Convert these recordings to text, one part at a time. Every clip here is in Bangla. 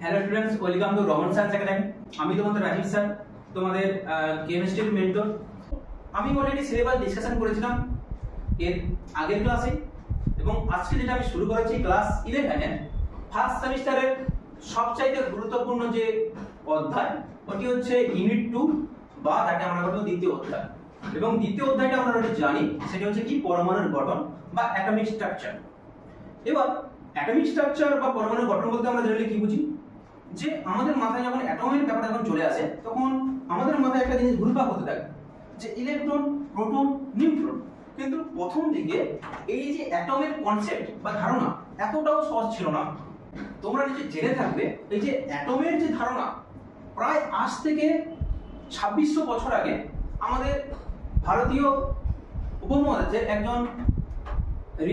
Hello students, welcome to Raman science academy. আমি তোমাদের রাজীব স্যার, তোমাদের কেমিস্ট্রির মেন্টর। আমি অলরেডি সিলেবাস ডিসকাশন করেছিলাম এর আগের ক্লাসে, এবং আজকে যেটা আমি শুরু করেছি ক্লাস 11 ফার্স্ট সেমিস্টারের সবচাইতে গুরুত্বপূর্ণ যে অধ্যায়, ওটি হচ্ছে ইউনিট 2 বা যাকে আমরা বলবো দ্বিতীয় অধ্যায়। এবং দ্বিতীয় অধ্যায়টা আমরা অলরেডি জানি, সেটা হচ্ছে কি পরমাণুর গঠন বা অ্যাটমিক স্ট্রাকচার। এবার অ্যাটমিক স্ট্রাকচার বা পরমাণুর গঠন বলতে আমরা জেনারেলি কি বুঝি, যে আমাদের মাথায় যখন অ্যাটমের ব্যাপারটা যখন চলে আসে, তখন আমাদের মাথায় একটা জিনিস ঘুরপাক হতে থাকে, যে ইলেকট্রন, প্রোটন, নিউট্রন। কিন্তু প্রথম দিকে এই যে অ্যাটমের কনসেপ্ট বা ধারণা এতটাও সহজ ছিল না। তোমরা নিজে জেনে থাকবে, এই যে অ্যাটমের যে ধারণা প্রায় আজ থেকে 2600 বছর আগে আমাদের ভারতীয় উপমহাদেশের একজন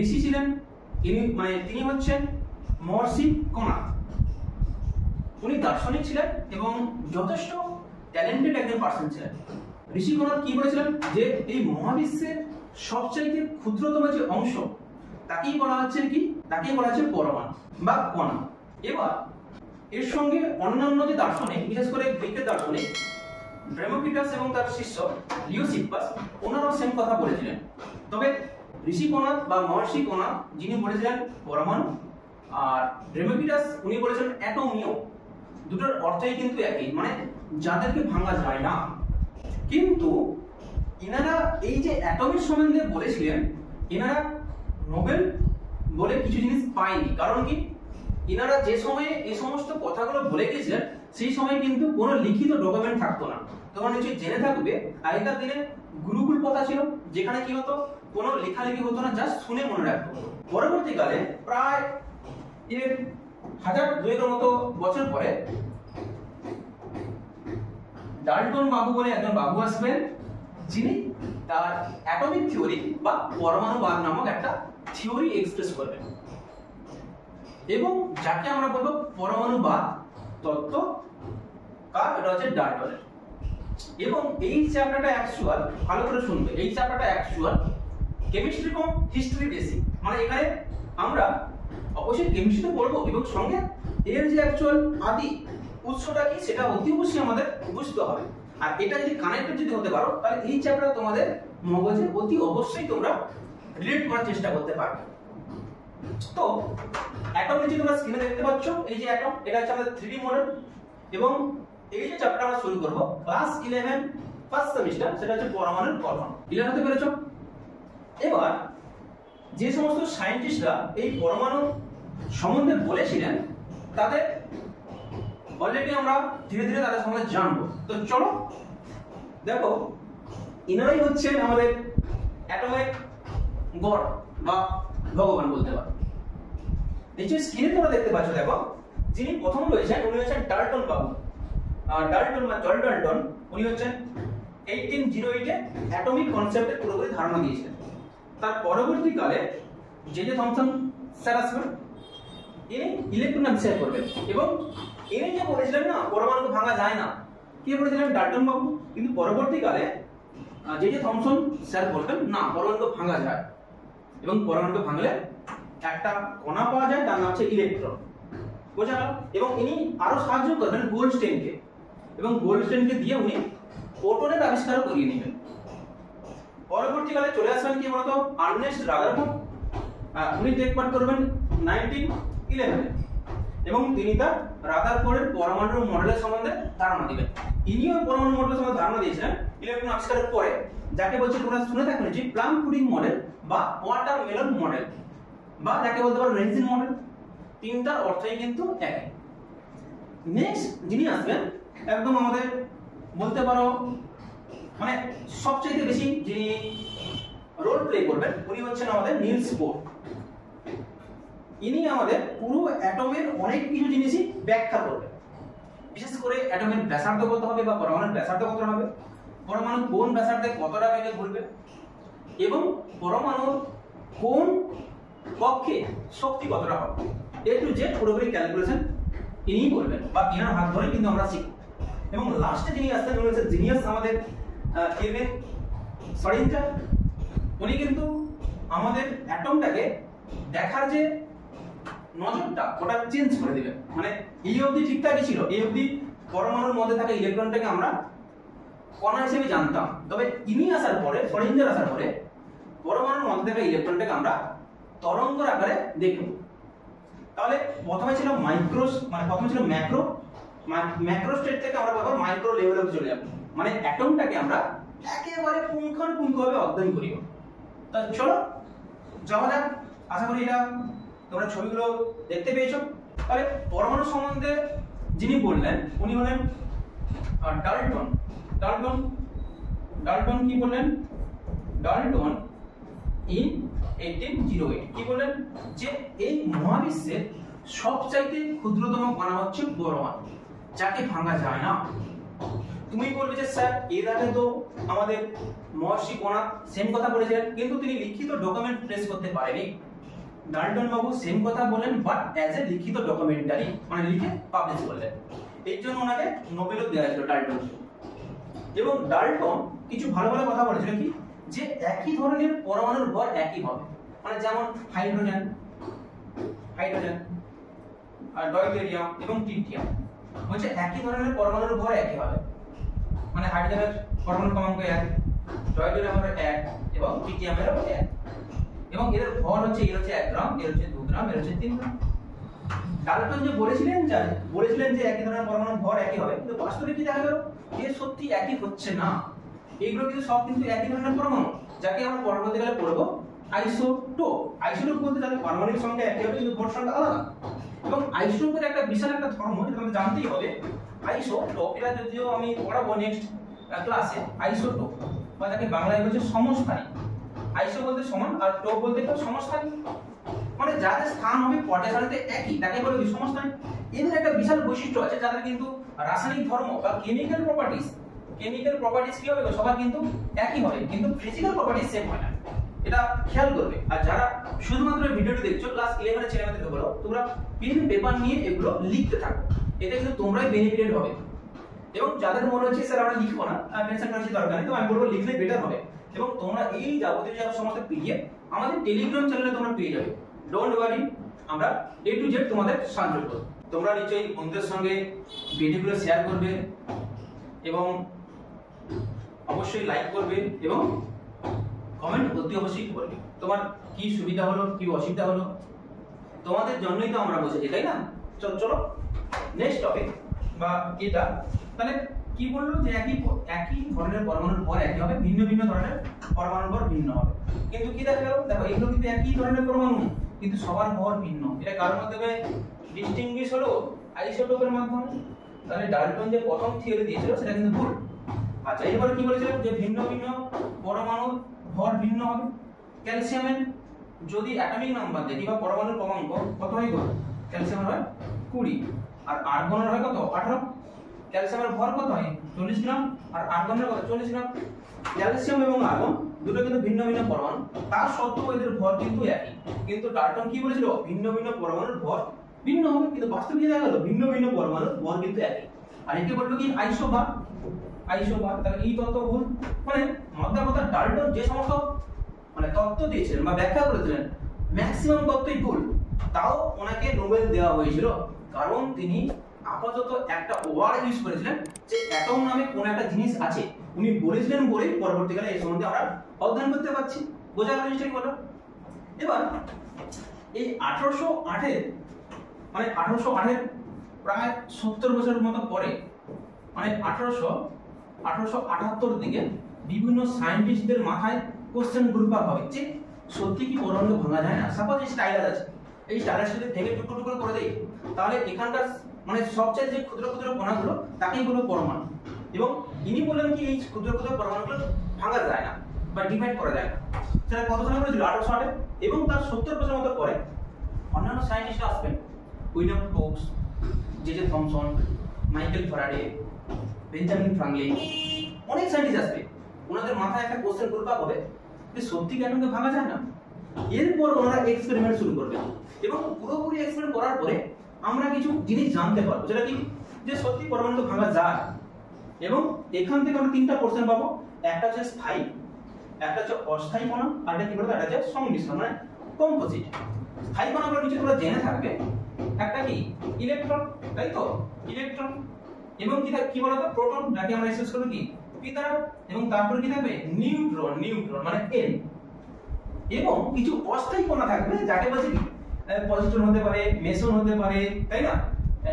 ঋষি ছিলেন। তিনি হচ্ছেন মহর্ষি কণাদ। উনি দার্শনিক ছিলেন এবং যথেষ্ট ট্যালেন্টেড একজন পার্সন ছিলেন। ঋষি কণাদ কি বলেছিলেন, যে এই মহাবিশ্বের সবচাইতে ক্ষুদ্রতম যে অংশ, তাকেই বলা হচ্ছে কি, তাকেই বলা হচ্ছে পরমাণু বা কণা। এবার এর সঙ্গে অন্যান্য যে দার্শনিক, বিশেষ করে গ্রিকের দার্শনিক ডেমোক্রিটাস এবং তার শিষ্য লিওসিপাস, ওনারাও সেম কথা বলেছিলেন। তবে ঋষি কণাদ বা মহর্ষি কণাদ যিনি বলেছিলেন পরমাণু, আর ডেমোক্রিটাস উনি বলেছিলেন অ্যাটমিও। দুটোর অর্থই কিন্তু একই, মানে যাদেরকে ভাঙা যায় না। কিন্তু ইনারা এই যে অ্যাটমের সম্বন্ধে বলেছিলেন, ইনারা নোবেল বলে কিছু জিনিস পায়নি। কারণ কি, ইনারা যে সময়ে এই সমস্ত কথাগুলো বলে গেছিলেন, সেই সময় কিন্তু কোনো লিখিত ডকুমেন্ট থাকতো না। তোমরা নিশ্চয়ই জেনে থাকবে, আগেকার দিনে গুরুকুল প্রথা ছিল, যেখানে কি হতো, কোনো লেখালেখি হতো না, জাস্ট শুনে মনে রাখতো। পরবর্তীকালে প্রায় 1000-2000 মতো বছর পরে ডাল্টন বাবু বলে একজন বাবু আসবেন, যিনি তার অ্যাটমিক থিওরি বা পরমাণুবাদ নামক একটা থিওরি এক্সপ্রেস করবেন, এবং যাকে আমরা বলবো পরমাণুবাদ তত্ত্ব। কার? এটা হচ্ছে ডাল্টনের। এবং এই চ্যাপ্টারটা অ্যাকচুয়াল, ভালো করে শুনবে, এই চ্যাপ্টারটা অ্যাকচুয়াল কেমিস্ট্রি কম হিস্ট্রি বেশি। মানে এখানে আমরা অবশ্যই কেমিস্ট্রি পড়বো, এবং সঙ্গে এর যে অ্যাকচুয়াল আদি উৎসটা কি, সেটা অতি অবশ্যই আমাদের বুঝতে হবে। আর এটা যদি কানেক্টেড যদি হতে পারো, তাহলে এই চ্যাপ্টার তোমাদের মগজে অতি অবশ্যই তোমরা রিলেট করার চেষ্টা করতে পারবে। তো অ্যাটম যে তোমরা স্ক্রিনে দেখতে পাচ্ছ, এই যে অ্যাটম, এটা হচ্ছে আমাদের 3D মডেল। এবং এই যে চ্যাপ্টার আমরা শুরু করব ক্লাস 11 ফার্স্ট সেমিস্টার, সেটা হচ্ছে পরমাণুর গঠন। ক্লিয়ার হতে পেরেছো? এবার যে সমস্ত সায়েন্টিস্টরা এই পরমাণু সম্বন্ধে বলেছিলেন, তাদের অলরেডি আমরা ধীরে ধীরে তাদের সম্বন্ধে জানবো। তো চলো দেখো, ইনারাই হচ্ছেন আমাদের অ্যাটমিক গড বা ভগবান বলতে পারো। নিশ্চয়ই স্ক্রিনে তোমরা দেখতে পাচ্ছ, দেখো যিনি প্রথম রয়েছেন উনি হচ্ছেন ডাল্টন বাবু। ডাল্টন বা জল ডাল্টন, উনি হচ্ছেন 1808 অ্যাটমিক কনসেপ্টের পুরোপুরি ধারণা দিয়েছিলেন। তার পরবর্তীকালে জে থমসন স্যার আসবেন, ইনি ইলেকট্রন আবিষ্কার করবেন। এবং ইনি যে বলেছিলেন না পরমাণুকে ভাঙা যায় না, কে বলেছিলেন? ডাল্টন বাবু। কিন্তু পরবর্তীকালে জে থমসন স্যার বলবেন না, পরমাণুকে ভাঙা যায়, এবং পরমাণুকে ভাঙলে একটা কণা পাওয়া যায়, তার নাম হচ্ছে ইলেকট্রন। বোঝা গেল? এবং ইনি আরো সাহায্য করবেন গোল্ডস্টেইনকে, এবং গোল্ডস্টেইনকে দিয়ে উনি প্রোটনের আবিষ্কারও করিয়ে নেবেন। পরবর্তীকালে চলে আসবেন কি বলতো, আর্নেস্ট রাদারফোর্ড। উনি টেক পার্ট করবেন 1911, এবং তিনি তার রাদারফোর্ডের পরমাণু মডেলের সম্বন্ধে ধারণা দিবেন। ইনিও পরমাণু মডেলের সম্বন্ধে ধারণা দিয়েছিলেন ইলেকট্রন আবিষ্কারের পরে, যাকে বলছে তোমরা শুনে থাকবে যে প্লাম পুডিং মডেল বা ওয়াটারমেলন মডেল, বা যাকে বলতে পারো রেনজিন মডেল। তিনটার অর্থই কিন্তু একই। নেক্সট যিনি আসবেন, একদম আমাদের বলতে পারো মানে সবচেয়ে বেশি যিনি রোল প্লে করবেন, উনি হচ্ছেন আমাদের নিলস বোর। ইনি আমাদের পুরো অ্যাটমের অনেক কিছু জিনিসই ব্যাখ্যা করবেন। বিশেষ করে অ্যাটমের ব্যাসার্ধ কত হবে বা পরমাণুর ব্যাসার্ধ কত হবে, পরমাণু কোন ব্যাসার্ধে কতটা বেগে ঘুরবে, এবং পরমাণুর কোন কক্ষে শক্তি কতটা হবে, এ টু জেড পুরোপুরি ক্যালকুলেশন ইনিই করবেন, বা ইনার হাত ধরে কিন্তু আমরা শিখব। এবং লাস্টে যিনি আসছেন উনি হচ্ছেন জিনিয়াস আমাদের কেলভিন শ্রোডিঙ্গার। উনি কিন্তু আমাদের অ্যাটমটাকে দেখার যে নজরটা ওটা চেঞ্জ করে দিবে। মানে এই অবধি ঠিকঠাকই ছিল, এই অবধি পরমাণুর মধ্যে থাকা ইলেকট্রনটাকে আমরা কণা হিসেবে জানতাম, তবে ইনি আসার পরে, শ্রোডিঙ্গার আসার পরে পরমাণুর মধ্যে থাকা ইলেকট্রনটাকে আমরা তরঙ্গের আকারে দেখব। তাহলে প্রথমে ছিল ম্যাক্রো স্টেট থেকে আমরা আবার মাইক্রো লেভেলে চলে যাব, মানে অ্যাটমটাকে আমরা একেবারে পুঙ্খানুপুঙ্খভাবে অধ্যয়ন করি। তা চলো যাওয়া যাক। আশা করি এটা তোমরা ছবিগুলো দেখতে পেয়েছো। তাহলে পরমাণু সম্বন্ধে যিনি বললেন উনি হলেন ডাল্টন। ডাল্টন কি বললেন? ডাল্টন ইন 1808 কি বললেন? যে এই মহাবিশ্বের সবচাইতে ক্ষুদ্রতম কণা হচ্ছে পরমাণু, যাকে ভাঙা যায় না। তুমি বলবে যে স্যার এর আগে তো আমাদের মহর্ষি কোনা সেম কথা বলেছিলেন, কিন্তু তিনি লিখিত ডকুমেন্ট প্রেস করতে পারেনি। ডাল্টন বাবু সেম কথা বলেন, বাট অ্যাজ এ লিখিত ডকুমেন্টারি, মানে লিখে পাবলিশ করলেন। এর জন্য ওনাকে নোবেলও দেওয়া হয়েছিল ডাল্টন। এবং ডাল্টন কিছু ভালো ভালো কথা বলেছিল কি, যে একই ধরনের পরমাণুর ভর একই হবে, মানে যেমন হাইড্রোজেন আর ডয়টেরিয়াম এবং ট্রিটিয়াম হচ্ছে একই ধরনের পরমাণুর ভর একই হবে। মানে হাইড্রোজেনের পরমাণু ক্রমাঙ্ক 1, ডয়টেরিয়ামের 1 এবং ট্রিটিয়ামের 1, এবং এর ভর হচ্ছে এর হচ্ছে 1 গ্রাম, এর হচ্ছে 2 গ্রাম, এর হচ্ছে 3 গ্রাম। ডাল্টন যে বলেছিলেন যে একই ধরনের পরমাণুর ভর একই হবে, কিন্তু বাস্তবে কি দেখা গেল যে সত্যি একই হচ্ছে না। এইগুলো কিন্তু সব কিন্তু একই ধরনের পরমাণু, যাকে আমরা পরবর্তীকালে পড়বো আইসোটোপ। আইসোটোপ বলতে তাদের পারমাণবিক সংখ্যা একই হবে কিন্তু ভর সংখ্যা আলাদা। এবং আইসোটোপের একটা বিশাল একটা ধর্ম যেটা তোমাদের জানতেই হবে। আইসোটোপ এটা যদিও আমি পড়াবো নেক্সট ক্লাসে। আইসোটোপ বা যাকে বাংলায় বলছে সমস্থানী। আইসো বলতে সমান আর টোপ বলতে সমস্থানী, মানে যাদের স্থান হবে পর্যায়সারণীতে একই, তাকে বলে কি সমস্থানী। এদের একটা বিশাল বৈশিষ্ট্য আছে, যাদের কিন্তু রাসায়নিক ধর্ম বা কেমিক্যাল প্রপার্টিজ কি হবে সবার কিন্তু একই হবে, কিন্তু ফিজিক্যাল প্রপার্টিজ সেম হয় না, এটা খেয়াল করবে। আর যারা শুধুমাত্র ভিডিওটি দেখছো ক্লাস 11 এর ছেলেমেয়েদেরকে বলো তোমরা পেন পেপার নিয়ে এগুলো লিখতে থাকো, এতে কিন্তু তোমরাই বেনিফিটেড হবে। এবং যাদের মনে হচ্ছে স্যার আমরা লিখবো না, টেনশন করার কিছু দরকার নেই, তো আমি বলবো লিখলে বেটার হবে। এবং তোমরা এই যাবতীয় যা সমস্ত পিডিএফ আমাদের টেলিগ্রাম চ্যানেলে তোমরা পেয়ে যাবে। ডোন্ট ওয়ারি, আমরা A to Z তোমাদের সাহায্য করব। তোমরা নিশ্চয়ই বন্ধুদের সঙ্গে ভিডিওগুলো শেয়ার করবে এবং অবশ্যই লাইক করবে এবং কমেন্ট অতি অবশ্যই করবে। তোমার কি সুবিধা হলো, কি অসুবিধা হলো, তোমাদের জন্যই তো আমরা বসেছি, তাই না? চলো নেক্সট টপিক বা এটা। তাহলে কি বললো যে একই ধরনের পরমাণুর ভর একই হবে, ভিন্ন ভিন্ন ধরনের পরমাণুর ভর ভিন্ন হবে। কিন্তু কি দেখা গেল, দেখো এগুলো কিন্তু একই ধরনের পরমাণু কিন্তু সবার ভর ভিন্ন। এটা কার মাধ্যমে ডিস্টিংগুইশ হলো? আইসোটোপের মাধ্যমে। তাহলে ডাল্টন যে প্রথম থিওরি দিয়েছিল সেটা কিন্তু ভুল। আচ্ছা, এরপরে কি বলেছিলাম যে ভিন্ন ভিন্ন পরমাণুর ভর ভিন্ন হবে। ক্যালসিয়ামের যদি অ্যাটমিক নাম্বার দেখি বা পরমাণুর ক্রমাঙ্ক কত হয় গো? ক্যালসিয়ামের হয় 20 আর আর্গনের হয় কত? 18। ক্যালসিয়ামের ভর কত হয়? 40 গ্রাম আর আর্গনের কত? 40 গ্রাম। ক্যালসিয়াম এবং আর্গন দুটো কিন্তু ভিন্ন ভিন্ন পরমাণু, তার সত্ত্বেও এদের ভর কিন্তু একই। কিন্তু ডাল্টন কি বলেছিল? ভিন্ন ভিন্ন পরমাণুর ভর ভিন্ন হবে, কিন্তু বাস্তবে কি দেখা গেল ভিন্ন ভিন্ন পরমাণুর ভর কিন্তু একই। আর একে বলবো কি আইসোবার। তাহলে এই তত্ত্ব ভুল। মানে মোদ্দা কথা ডাল্টন যে সমস্ত মানে তত্ত্ব দিয়েছিলেন বা ব্যাখ্যা করেছিলেন ম্যাক্সিমাম তত্ত্বই ভুল। তাও ওনাকে নোবেল দেওয়া হয়েছিল, কারণ তিনি আপাতত একটা ওয়ার্ড ইউজ করেছিলেন যে অ্যাটম নামে কোন একটা জিনিস আছে। উনি বলেছিলেন বলেই পরবর্তীকালে এই সম্বন্ধে আমরা অধ্যয়ন করতে পারছি। বোঝা গেল নিশ্চয়ই বলো। এবার এই 1808 প্রায় 70 বছরের মতো পরে, মানে 1878 দিকে বিভিন্ন সায়েন্টিস্টদের মাথায় কোশ্চেন ঘুরপাক হবে যে সত্যি কি পরমাণু ভাঙা যায় না? সাপোজ এই স্টাইলার আছে, এই স্টাইলার যদি ভেঙে টুকরো টুকরো করে দেই, তাহলে এখানকার মানে সবচেয়ে যে ক্ষুদ্র ক্ষুদ্র কণাগুলো তাকেই বলবো পরমাণু। এবং ইনি বললেন কি এই ক্ষুদ্র ক্ষুদ্র পরমাণুগুলো ভাঙা যায় না বা ডিভাইড করা যায় না। সেটা কত সালে করেছিল? 1808। এবং তার 70 বছর মতো পরে অন্যান্য সায়েন্টিস্ট আসবেন, William Crookes, J Thomson, Michael Faraday, Benjamin Franklin, অনেক সায়েন্টিস্ট আসবে। ওনাদের মাথায় একটা কোশ্চেন ঘুরপাক হবে যে সত্যি কি অ্যাটমকে ভাঙা যায় না? এরপর ওনারা এক্সপেরিমেন্ট শুরু করবে এবং পুরোপুরি এক্সপেরিমেন্ট করার পরে আমরা কিছু জিনিস জানতে পারবো, যেটা কি যে সত্যি পরমাণু ভাঙা যায়। এবং এখান থেকে আমরা 3টা পোর্শন পাবো। একটা হচ্ছে স্থায়ী, একটা হচ্ছে অস্থায়ী কণা, আর একটা কি বলবো, একটা হচ্ছে সংমিশ্রণ মানে কম্পোজিট। স্থায়ী কণাগুলো নিচে তোমরা জেনে থাকবে একটা কি ইলেকট্রন, তাই তো ইলেকট্রন, এবং কি বলতো প্রোটন, যাকে আমরা এসএস করব কি পি দ্বারা, এবং তারপর কি থাকবে নিউট্রন, নিউট্রন মানে এন, এবং কিছু অস্থায়ী কণা থাকবে যাকে বলছে কি পজিট্রন হতে পারে, মেসন হতে পারে, তাই না,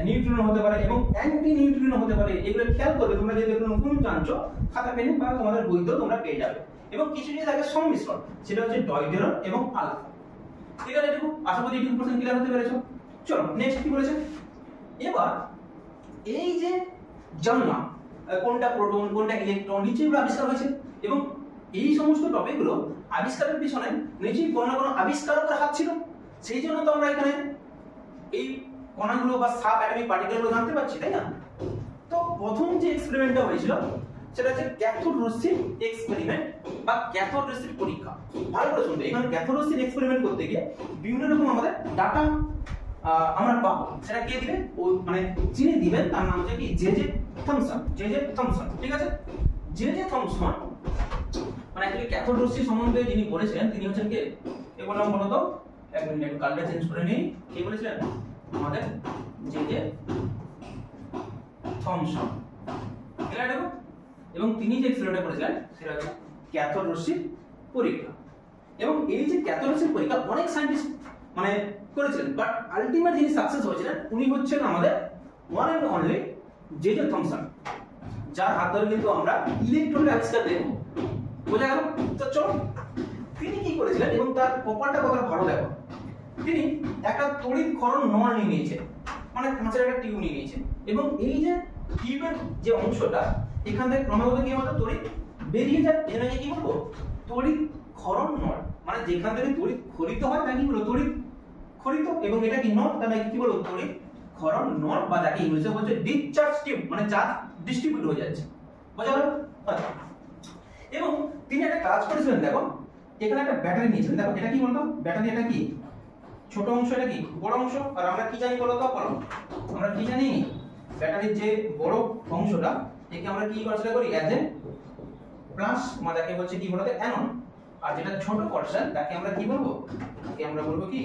নিউট্রন হতে পারে এবং অ্যান্টি নিউট্রিনো হতে পারে। এগুলো খেয়াল করবে তোমরা, যদি নতুন জানছো খাতা পেনে বা তোমাদের বইতেও তোমরা পেয়ে যাবে। এবং কিছু জিনিস থাকে সংমিশ্রণ, সেটা হচ্ছে ডয়ডেরন এবং আলফা। ঠিক আছে, এটুকু আশা করি এটুকু প্রশ্ন ক্লিয়ার হতে পেরেছো। চলো নেক্সট কি বলেছে, এবার এই যে জানলাম কোনটা প্রোটন কোনটা ইলেকট্রন নিচেগুলো আবিষ্কার হয়েছে, এবং এই সমস্ত টপিকগুলো আবিষ্কারের পিছনে নিশ্চয়ই কোনো না কোনো আবিষ্কারকের হাত ছিল। সেই জন্য তো আমরা এখানে এই কণাগুলো বা সাব অ্যাটমিক পার্টিকেলগুলো জানতে পারছি, তাই না। তো প্রথম যে এক্সপেরিমেন্টটা হয়েছিল সেটা হচ্ছে ক্যাথোড রশ্মির এক্সপেরিমেন্ট বা ক্যাথোড রশ্মির পরীক্ষা। ভালো করে শুনবে, এখানে ক্যাথোড রশ্মির এক্সপেরিমেন্ট করতে গিয়ে বিভিন্ন রকম আমাদের ডাটা আমরা পাবো। সেটা কে দিবে, ও মানে যিনি দিবেন তার নাম হচ্ছে কি J J Thomson, J J Thomson. ঠিক আছে, জে জে থমসন মানে অ্যাকচুয়ালি ক্যাথোড রশ্মি সম্বন্ধে যিনি বলেছেন তিনি হচ্ছেন কে বললাম বলো তো, এক মিনিট কালটা চেঞ্জ করে নিই। কে বলেছিলেন, আমাদের জে জে থমসন। ঠিক আছে, এবং তিনি যে এক্সপেরিমেন্ট করেছিলেন সেটা হচ্ছে ক্যাথোড রশ্মির পরীক্ষা। এবং এই যে ক্যাথোড রশ্মির পরীক্ষা অনেক সায়েন্টিস্ট মানে করেছিলেন, বাট আলটিমেট যিনি সাকসেস হয়েছিলেন উনি হচ্ছেন আমাদের one and only J J Thomson, যার হাত ধরে কিন্তু আমরা ইলেকট্রনের আবিষ্কার দেখব। বোঝা গেল? তো চলো তিনি কি করেছিলেন এবং তার কপালটা কতটা ভালো দেখো। তিনি একটা তড়িৎ ক্ষরণ নল নিয়ে নিয়েছেন, মানে কাঁচের একটা টিউব নিয়ে নিয়েছেন, এবং এই যে টিউবের যে অংশটা এখান থেকে ক্রমাগত কি হতো তড়িৎ বেরিয়ে যায়, এটাকে কি বলবো তড়িৎ ক্ষরণ নল, মানে যেখান থেকে তড়িৎ ক্ষরিত হয় তাকে কি বলবো তড়িৎ ক্ষরিত, এবং এটা কি নল তাহলে কি বলবো তড়িৎ ক্ষরণ নল, বা যাকে ইংলিশে বলছে ডিসচার্জ টিউব, মানে চার্জ ডিস্ট্রিবিউট হয়ে যাচ্ছে। বোঝা গেল? এবং তিনি একটা কাজ করেছিলেন, দেখো এখানে একটা ব্যাটারি নিয়েছিলেন, দেখো এটা কি বলতো ব্যাটারি, এটা কি ছোট অংশ, এটা কি বড় অংশ, আর আমরা কি জানি বলো তো, বলো আমরা কি জানি ব্যাটারির যে বড় অংশটা একে আমরা কি কনসিডার করি অ্যাজ এ প্লাস, মানে যাকে বলছে কি বলতে অ্যানোড, আর যেটা ছোট পোরশন তাকে আমরা কি বলবো, তাকে আমরা বলবো কি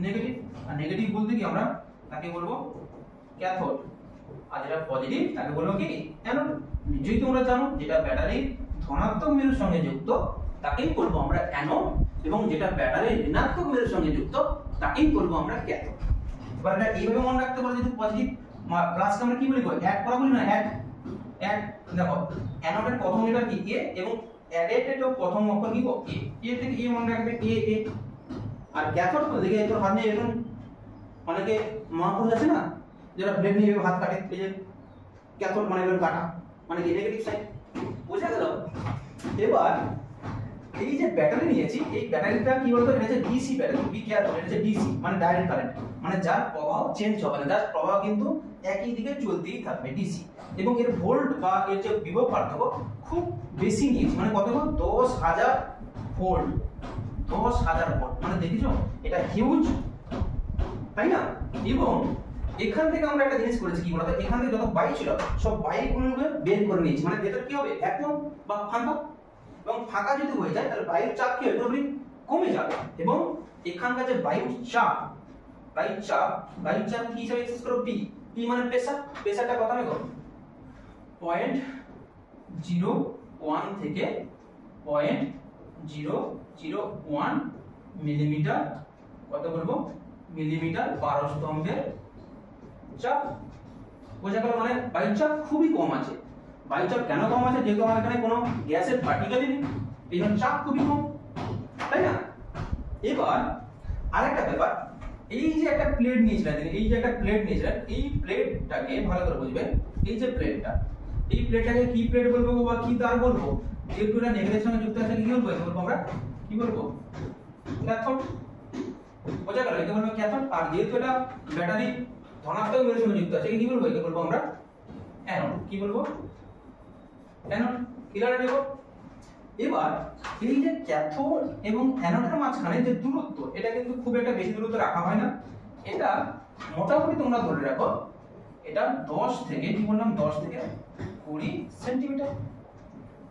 নেগেটিভ, আর নেগেটিভ বলতে কি আমরা তাকে বলবো ক্যাথোড, আর যেটা পজিটিভ তাকে বলবো কি অ্যানোড। নিশ্চয়ই তোমরা জানো যেটা ব্যাটারির ধনাত্মক মেরুর সঙ্গে যুক্ত তাকেই বলবো আমরা অ্যানোড, এবং যেটা ব্যাটারির ঋণাত্মক মেরুর সঙ্গে যুক্ত তাকেই বলবো আমরা ক্যাথোড। এবার এটা এইভাবে মনে রাখতে পারো, যদি পজিটিভ প্লাসকে আমরা কি বলি অ্যাড করা বলি না, অ্যাড অ্যাড। দেখো অ্যানোডের প্রথম লেটার কি এ, এবং অ্যাডের প্রথম অক্ষর কি এ থেকে এ মনে রাখবে এ এ। আর ক্যাথোড বলতে গিয়ে তোর হাত নিয়ে এরকম অনেকে মহাপুরুষ আছে না যারা ব্লেড নিয়ে হাত কাটে, এই যে ক্যাথোড মানে এরকম কাটা মানে কি নেগেটিভ সাইড। বুঝা গেল? এবার এই যে ব্যাটারি নিয়েছি, এই ব্যাটারিটা কি বলতো এটা হচ্ছে ডিসি ব্যাটারি, বি কেয়ারফুল, এটা হচ্ছে ডিসি মানে ডাইরেক্ট কারেন্ট, মানে যার প্রবাহ চেঞ্জ হবে না, যার প্রবাহ কিন্তু একই দিকে চলতেই থাকবে, ডিসি। এবং এর ভোল্ট বা এর যে বিভব পার্থক্য খুব বেশি নিয়েছি, মানে কত 10,000 ভোল্ট, 10,000 ভোল্ট, মানে দেখিছো এটা হিউজ, তাই না। এবং এখান থেকে আমরা একটা জিনিস করেছি কি বলতো, এখান থেকে যত বাইক ছিল সব বাইকগুলোকে বের করে নিয়েছি, মানে ভেতর কি হবে একদম বা ফাঁকা, এবং ফাঁকা যদি হয়ে যায় তাহলে বায়ুর চাপ কি হবে কমে যাবে, এবং এখানকার যে বায়ুর চাপ কি হিসাবে এক্সপ্রেস করো পি, পি মানে প্রেসার, প্রেসারটা কত হবে 0.01 থেকে 0.001 মিলিমিটার, কত বলবো মিলিমিটার 12 স্তম্ভের চাপ। বোঝা গেল? মানে বায়ুর চাপ খুবই কম আছে। বায়ুর চাপ কেন কম আছে, যেহেতু আমার এখানে কোনো গ্যাসের পার্টিকেলই নেই, এই জন্য চাপ খুবই কম, তাই না। এবার আরেকটা ব্যাপার, এই যে একটা প্লেট নিয়েছিলেন, এই যে একটা প্লেট নিয়েছিলেন, এই প্লেটটাকে ভালো করে বুঝবেন, এই যে প্লেটটা, এই প্লেটটাকে কি প্লেট বলবো বা কি তার বলবো, যেহেতু এটা নেগেটিভ সঙ্গে যুক্ত আছে কি বলবো, আমরা কি বলবো ক্যাথোড। বোঝা গেল? এটা বলবো ক্যাথোড। আর যেহেতু এটা ব্যাটারি ধনাত্মক মেরুর সঙ্গে যুক্ত আছে কি বলবো, একে বলবো আমরা অ্যানোড। কি বলবো অ্যানোড। ক্লিয়ার নেব? এবার এই যে ক্যাথোড এবং অ্যানোডের মাঝখানে যে দূরত্ব, এটা কিন্তু খুব একটা বেশি দূরত্ব রাখা হয় না, এটা মোটামুটি তোমরা ধরে রাখো এটা 10 থেকে কি বললাম 10 থেকে 20 সেন্টিমিটার।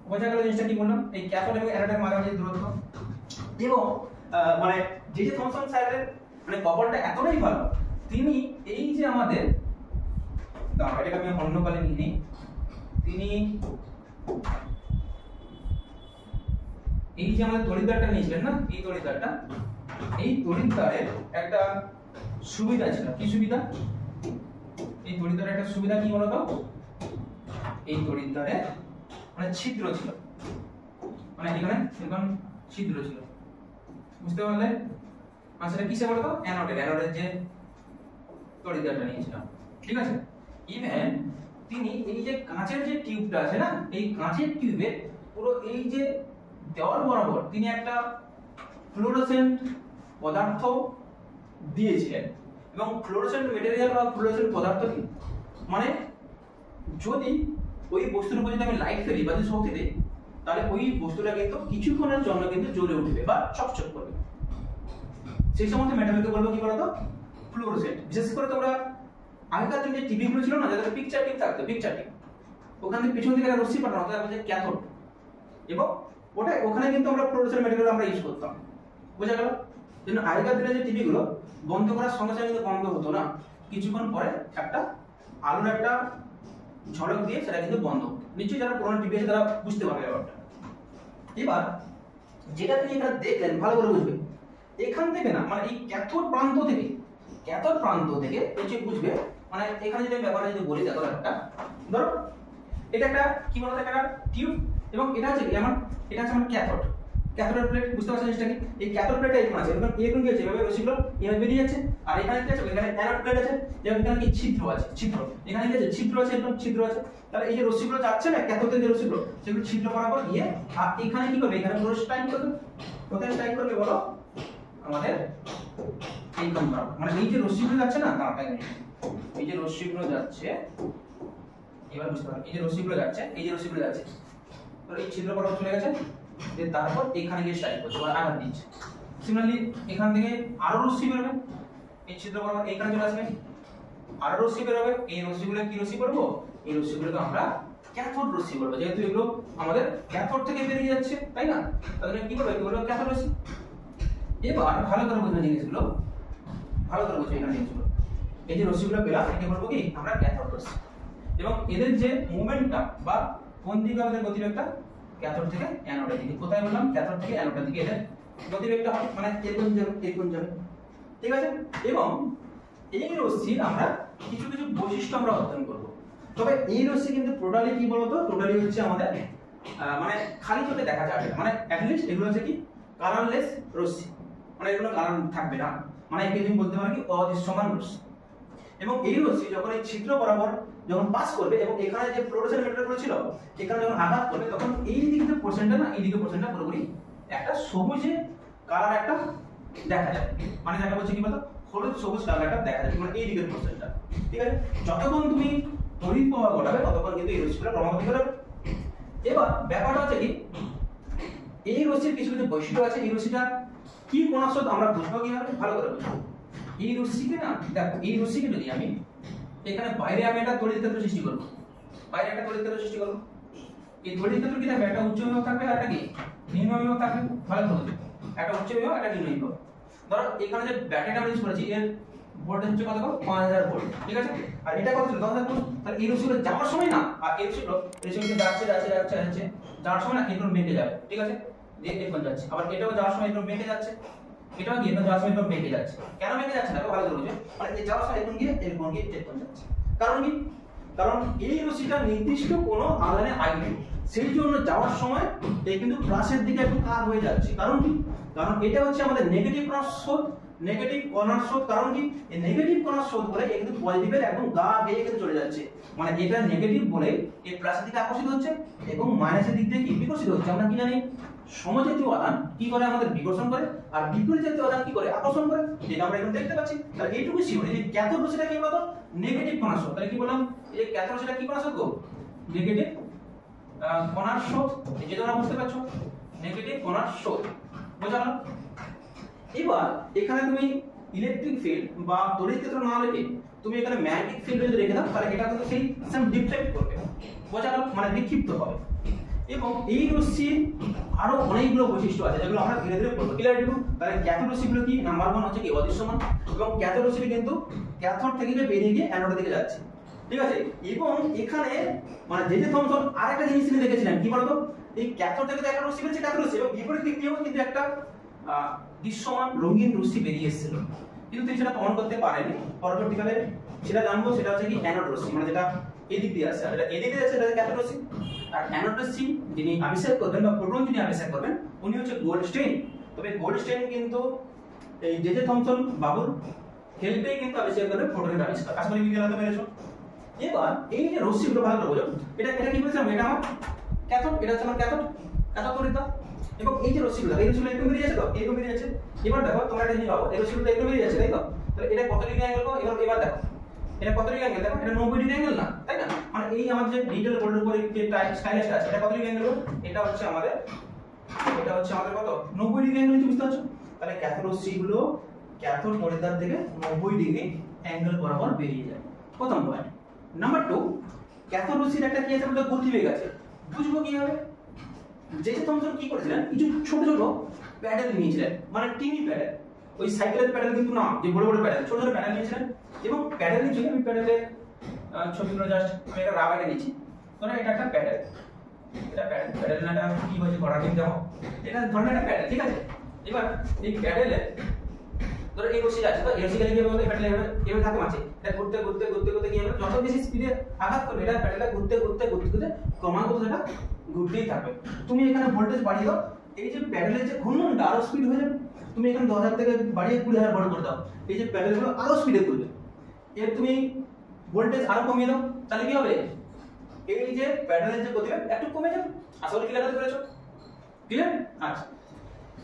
বোঝা গেল জিনিসটা কি বললাম, এই ক্যাথোড এবং অ্যানোডের মাঝামাঝি দূরত্ব। এবং মানে যে থমসন স্যারের মানে কপালটা এতটাই ভালো, তিনি এই যে আমাদের, দাঁড়াও এটাকে আমি অন্য কালে নিয়ে নিই, তিনি এই যে আমাদের তড়িৎদ্বারটা নিয়েছিলেন না, এই তড়িৎদ্বারের একটা সুবিধা ছিল। কি সুবিধা? এই তড়িৎদ্বারের একটা সুবিধা কি বলতো? এই তড়িৎদ্বারে মানে ছিদ্র ছিল, মানে এখানে এরকম ছিদ্র ছিল, বুঝতে পারলে? মানে সেটা কিসে বলতো? অ্যানোডের যে তড়িৎদ্বারটা নিয়েছিলাম, ঠিক আছে? ইভেন তিনি এই যে কাঁচের যে টিউবটা আছে না, এই কাঁচের টিউবে পুরো এই যে দেওয়াল বরাবর তিনি একটা ফ্লোরোসেন্ট পদার্থ দিয়েছিলেন। এবং ফ্লোরোসেন্ট মেটেরিয়াল বা ফ্লোরোসেন্ট পদার্থ কি, মানে যদি ওই বস্তুর উপর যদি আমি লাইট ফেলি বা যদি শক্তি দিই, তাহলে ওই বস্তুটা কিন্তু কিছুক্ষণের জন্য কিন্তু জ্বলে উঠবে বা চকচক করবে। সেই সমস্ত মেটেরিয়ালকে বলবো কি বলতো? ফ্লোরোসেন্ট। বিশেষ করে তোমরা আগেকার দিনে যে টিভি গুলো ছিল না, যাদের পিকচার টিপ থাকতো, পিকচার টিপ, ওখান থেকে পিছন থেকে একটা রশ্মি পাঠানো হতো, তারপর যে ক্যাথোড, এবং ওখানে কিন্তু আমরা ফ্লোরোসেন্ট মেটেরিয়াল আমরা ইউজ করতাম, বোঝা গেল? কিন্তু আগেকার দিনে যে টিভি গুলো বন্ধ করার সঙ্গে সঙ্গে কিন্তু বন্ধ হতো না, কিছুক্ষণ পরে একটা আলোর একটা ঝলক দিয়ে সেটা কিন্তু বন্ধ হতো। নিশ্চয়ই যারা পুরোনো টিভি আছে তারা বুঝতে পারবে ব্যাপারটা। এবার যেটা তিনি এখানে দেখলেন ভালো করে বুঝবে, এখান থেকে না, মানে এই ক্যাথোড প্রান্ত থেকে হচ্ছে বুঝবে, মানে এখানে যদি ব্যাপারটা যদি বলি, দেখো একটা ধরো এটা একটা কি বলতো, একটা টিউব, এবং এটা হচ্ছে এটা হচ্ছে আমার ক্যাথোড প্লেট, বুঝতে পারছেন জিনিসটা কি? এই ক্যাথোড প্লেটটা এখানে আছে, এবং এরকম কি আছে, এভাবে রশ্মিগুলো এভাবে বেরিয়ে যাচ্ছে, আর এখানে কি আছে, এখানে অ্যানোড প্লেট আছে, এবং এখানে কি ছিদ্র আছে, এখানে কি আছে, ছিদ্র আছে। তাহলে এই যে রশ্মিগুলো যাচ্ছে না, ক্যাথোড থেকে যে রশ্মিগুলো, সেগুলো ছিদ্র বরাবর গিয়ে আর এখানে কি করবে, এখানে পুরো স্ট্রাইক করবে। কোথায় স্ট্রাইক করবে বলো? আমাদের এই কোণটা, মানে এই যে রশ্মিগুলো যাচ্ছে না, এই যে রশ্মিগুলো যাচ্ছে, এবার বুঝতে পারো, এই যে রশ্মিগুলো যাচ্ছে, তো এই ছিদ্র বরাবর চলে গেছে, তারপর এখানে গিয়ে স্ট্রাইক করছে বা আঘাত দিচ্ছে। সিমিলারলি এখান থেকে আরো রশ্মি বেরোবে, এই ছিদ্র বরাবর এখানে চলে আসবে, আরো রশ্মি বেরোবে, এই রশ্মিগুলো কি রশ্মি করবো? এই রশ্মিগুলোকে আমরা ক্যাথোড রশ্মি বলবো, যেহেতু এগুলো আমাদের ক্যাথোড থেকে বেরিয়ে যাচ্ছে, তাই না? তাহলে কি বলবো? এগুলো ক্যাথোড রশ্মি। এবার ভালো করে বুঝবে জিনিসগুলো, এখানে জিনিসগুলো, এই যে রশ্মিগুলো পেলাম, একে বলবো কি আমরা ক্যাথোড রশ্মি। এবং এদের যে মুভমেন্টটা বা কোন দিকে আমাদের গতিবেগটা, ক্যাথোড থেকে অ্যানোডের দিকে। কোথায় বললাম? ক্যাথোড থেকে অ্যানোডের দিকে এদের গতিবেগটা হবে, মানে এরকম যাবে, ঠিক আছে? এবং এই রশ্মির আমরা কিছু বৈশিষ্ট্য আমরা অধ্যয়ন করব। তবে এই রশ্মি কিন্তু টোটালি কি বলতো, টোটালি হচ্ছে আমাদের মানে খালি চোখে দেখা যাবে না, মানে অ্যাটলিস্ট এগুলো হচ্ছে কি কালারলেস রশ্মি, মানে এগুলো কালার থাকবে না, মানে একে তুমি বলতে পারো কি অদৃশ্যমান রশ্মি। এবং এই রশ্মি যখন এই ছিদ্র বরাবর যখন পাস করবে, এবং এখানে যে ফ্লোরোসেন্ট মেটেরিয়াল ছিল এখানে যখন আঘাত করবে, তখন এই দিকে যে পোরশনটা না, এই দিকে পোরশনটা পুরোপুরি একটা সবুজে কালার একটা দেখা যায়, মানে যেটা বলছে কি বলতো, হলুদ সবুজ কালারটা দেখা যায়, মানে এই দিকের পোরশনটা, ঠিক আছে? যতক্ষণ তুমি তড়িৎ প্রবাহ ঘটাবে ততক্ষণ কিন্তু এই রশ্মিগুলো ক্রমাগত বেরোবে। এবার ব্যাপারটা হচ্ছে কি, এই রশ্মির কিছু বৈশিষ্ট্য আছে। এই রশ্মিটা কি কোণাসদ আমরা বুঝবো কিভাবে? ভালো করে বুঝবো। এই রশ্মিকে না, দেখো এই রশ্মিকে যদি আমি এখানে বাইরে আমি একটা তড়িৎ ক্ষেত্র সৃষ্টি করব, এই তড়িৎ ক্ষেত্র কি থাকবে? একটা উচ্চ বিভব থাকবে আর একটা কি নিম্ন বিভব থাকবে। ভালো করে বুঝবে, একটা উচ্চ বিভব একটা নিম্ন বিভব। ধরো এখানে যে ব্যাটারিটা আমরা ইউজ করেছি, এর ভোল্টেজ হচ্ছে কত? 5000 ভোল্ট, ঠিক আছে? আর এটা কত ছিল? 10000 ভোল্ট। তাহলে এই রশ্মিগুলো যাওয়ার সময় না, আর এই রশ্মিগুলো যাচ্ছে, যাওয়ার সময় না এরকম বেঁকে যাবে, ঠিক আছে? এরকম যাচ্ছে, আবার এটাও যাওয়ার সময় এরকম বেঁকে যাচ্ছে, এটাও গিয়ে যাওয়ার সময় এরকম বেঁকে যাচ্ছে। কেন বেঁকে যাচ্ছে না? ভালো করে বুঝবে, মানে এই যাওয়ার সময় এরকম গিয়ে এরকম যাচ্ছে। কারণ কি? কারণ এই রশ্মিটা নির্দিষ্ট কোনো আধানে আইবে, সেই জন্য যাওয়ার সময় এই কিন্তু প্লাসের দিকে একটু কাত হয়ে যাচ্ছে। কারণ কি? কারণ এটা হচ্ছে আমাদের নেগেটিভ কণার স্রোত, কারণ কি এই নেগেটিভ কণার স্রোত বলে এই কিন্তু পজিটিভের একদম গা বেয়ে কিন্তু চলে যাচ্ছে, মানে এটা নেগেটিভ বলে এই প্লাসের দিকে আকর্ষিত হচ্ছে এবং মাইনাসের দিক থেকে কি বিকর্ষিত হচ্ছে। আমরা কি জানি? সমজাতীয় আধান কি করে? আমাদের বিকর্ষণ করে, আর বিপরীত জাতীয় আধান কি করে? আকর্ষণ করে, যেটা আমরা এখন দেখতে পাচ্ছি। তাহলে এইটুকু শিওর, এই ক্যাথোড রশ্মিটা কি বলতো? নেগেটিভ কণার স্রোত। তাহলে কি বললাম? এই ক্যাথোড রশ্মিটা কি কণার স্রোত গো? নেগেটিভ কণার স্রোত। এই যে তোমরা বুঝতে পারছো, নেগেটিভ কণার স্রোত, বুঝা গেল? এবার এখানে তুমি ইলেকট্রিক ফিল্ড বা তড়িৎ ক্ষেত্র না রেখে তুমি এখানে ম্যাগনেটিক ফিল্ড যদি রেখে দাও, তাহলে এটা কিন্তু সেই সেম ডিফ্লেক্ট করবে, বোঝা গেল? মানে বিক্ষিপ্ত হবে। এবং এই রশ্মির আরো অনেকগুলো বৈশিষ্ট্য আছে যেগুলো আমরা ধীরে ধীরে পড়বো। ক্লিয়ার দিব? তাহলে ক্যাথোড রশ্মিগুলো কি? নাম্বার 1 হচ্ছে কি অদৃশ্যমান, এবং ক্যাথোড রশ্মি কিন্তু ক্যাথোড থেকে বেরিয়ে গিয়ে অ্যানোডের দিকে যাচ্ছে। ঠিক আছে? এবং এখানে মানে জে থমসন আরেকটা জিনিস তিনি দেখেছিলেন কি বলতো, এই ক্যাথোড থেকে তো একটা রশ্মি বেরিয়েছে ক্যাথোড রশ্মি, এবং বিপরীত দিক দিয়েও কিন্তু একটা দৃশ্যমান রঙিন রশ্মি বেরিয়ে এসেছিল, কিন্তু তিনি সেটা প্রমাণ করতে পারেনি। পরবর্তীকালে সেটা জানবো, সেটা হচ্ছে কি অ্যানোড রশ্মি, মানে যেটা এদিক দিয়ে আসছে, আর এটা এদিক দিয়ে আসছে, এটা ক্যাথোড রশ্মি। আর অ্যানোড রশ্মি যিনি আবিষ্কার করবেন বা প্রোটন যিনি আবিষ্কার করবেন উনি হচ্ছে গোল্ডস্টেইন। তবে গোল্ডস্টেইন কিন্তু এই জে থমসন বাবুর হেল্পে কিন্তু আবিষ্কার করবেন প্রোটনের আবিষ্কার। আশা করি বুঝতে পেরেছো। এবার এই যে রশ্মিগুলো ভালো করে বোঝো, এটা কি বলছিলাম, এটা আমার ক্যাথোড, এটা হচ্ছে আমার ক্যাথোড তড়িৎ। এবং এই যে রশ্মিগুলো, এই রশ্মিগুলো একটু বেরিয়ে যাচ্ছে তো, এইরকম বেরিয়ে যাচ্ছে। এবার দেখো তোমরা এটা জিনিস ভাবো, এই রশ্মিগুলো একটু বেরিয়ে যাচ্ছে, তাই তো? তাহলে এটা কত ডিগ্রি অ্যাঙ্গেল পাবো? এবার দেখো এটা কত ডিগ্রি অ্যাঙ্গেল, দেখো এটা 90 ডিগ্রি অ্যাঙ্গেল না, তাই না? মানে এই আমাদের যে ডিটেল বোর্ডের উপরে যে স্টাইলাসটা আছে এটা কত ডিগ্রি অ্যাঙ্গেল? এটা হচ্ছে আমাদের কত 90 ডিগ্রি অ্যাঙ্গেল, বুঝতে পারছো? তাহলে ক্যাথোড রশ্মিগুলো ক্যাথোড তড়িৎদ্বার থেকে 90 ডিগ্রি অ্যাঙ্গেল বরাবর বেরিয়ে যায়। প্রথম পয়েন্ট। নাম্বার 2, ক্যাথোড রশ্মির একটা কি আছে বলতো, গতিবেগ আছে। বুঝবো কিভাবে? জে থমসন কি করেছিলেন, কিছু ছোট ছোট প্যাডেল নিয়েছিলেন, মানে টিনি প্যাডেল, ওই সাইকেলের প্যাডেল কিন্তু না, যে বড় বড় প্যাডেল, ছোট ছোট প্যাডেল নিয়েছিলেন। এবং প্যাডেল নিয়েছিলেন, আমি প্যাডেলের ছবিগুলো জাস্ট আমি একটা রাবারে নিয়েছি, ধরো এটা একটা প্যাডেল, এটা প্যাডেল না, আমি কি বলছি করা কিন্তু দেখো, এটা ধরনের একটা প্যাডেল, ঠিক আছে? এবার এই প্যাডেলে ধরো এই রশ্মি আছে, তো এই রশ্মি গেলে কি হবে, প্যাডেল এভাবে থাকে মাঝে, এটা ঘুরতে ঘুরতে ঘুরতে ঘুরতে কি হবে, যত বেশি স্পিডে আঘাত করবে এটা প্যাডেলটা ঘুরতে ঘুরতে ঘুরতে ঘুরতে ক্রমাগত সেটা ঘুরতেই থাকবে। তুমি এখানে ভোল্টেজ বাড়িয়ে দাও, এই যে প্যাডেলের যে ঘূর্ণনটা আরো স্পিড হয়ে যাবে। তুমি এখানে 10,000 থেকে বাড়িয়ে 20,000 বড় করে দাও, এই যে প্যাডেলগুলো আরো স্পিডে ঘুরবে। এর তুমি ভোল্টেজ আরো কমিয়ে দাও, তাহলে কি হবে, এই যে প্যাডেলের যে গতিবেগ একটু কমে যাবে। আসলে ক্লিয়ার হতে পেরেছো? ক্লিয়ার? আচ্ছা,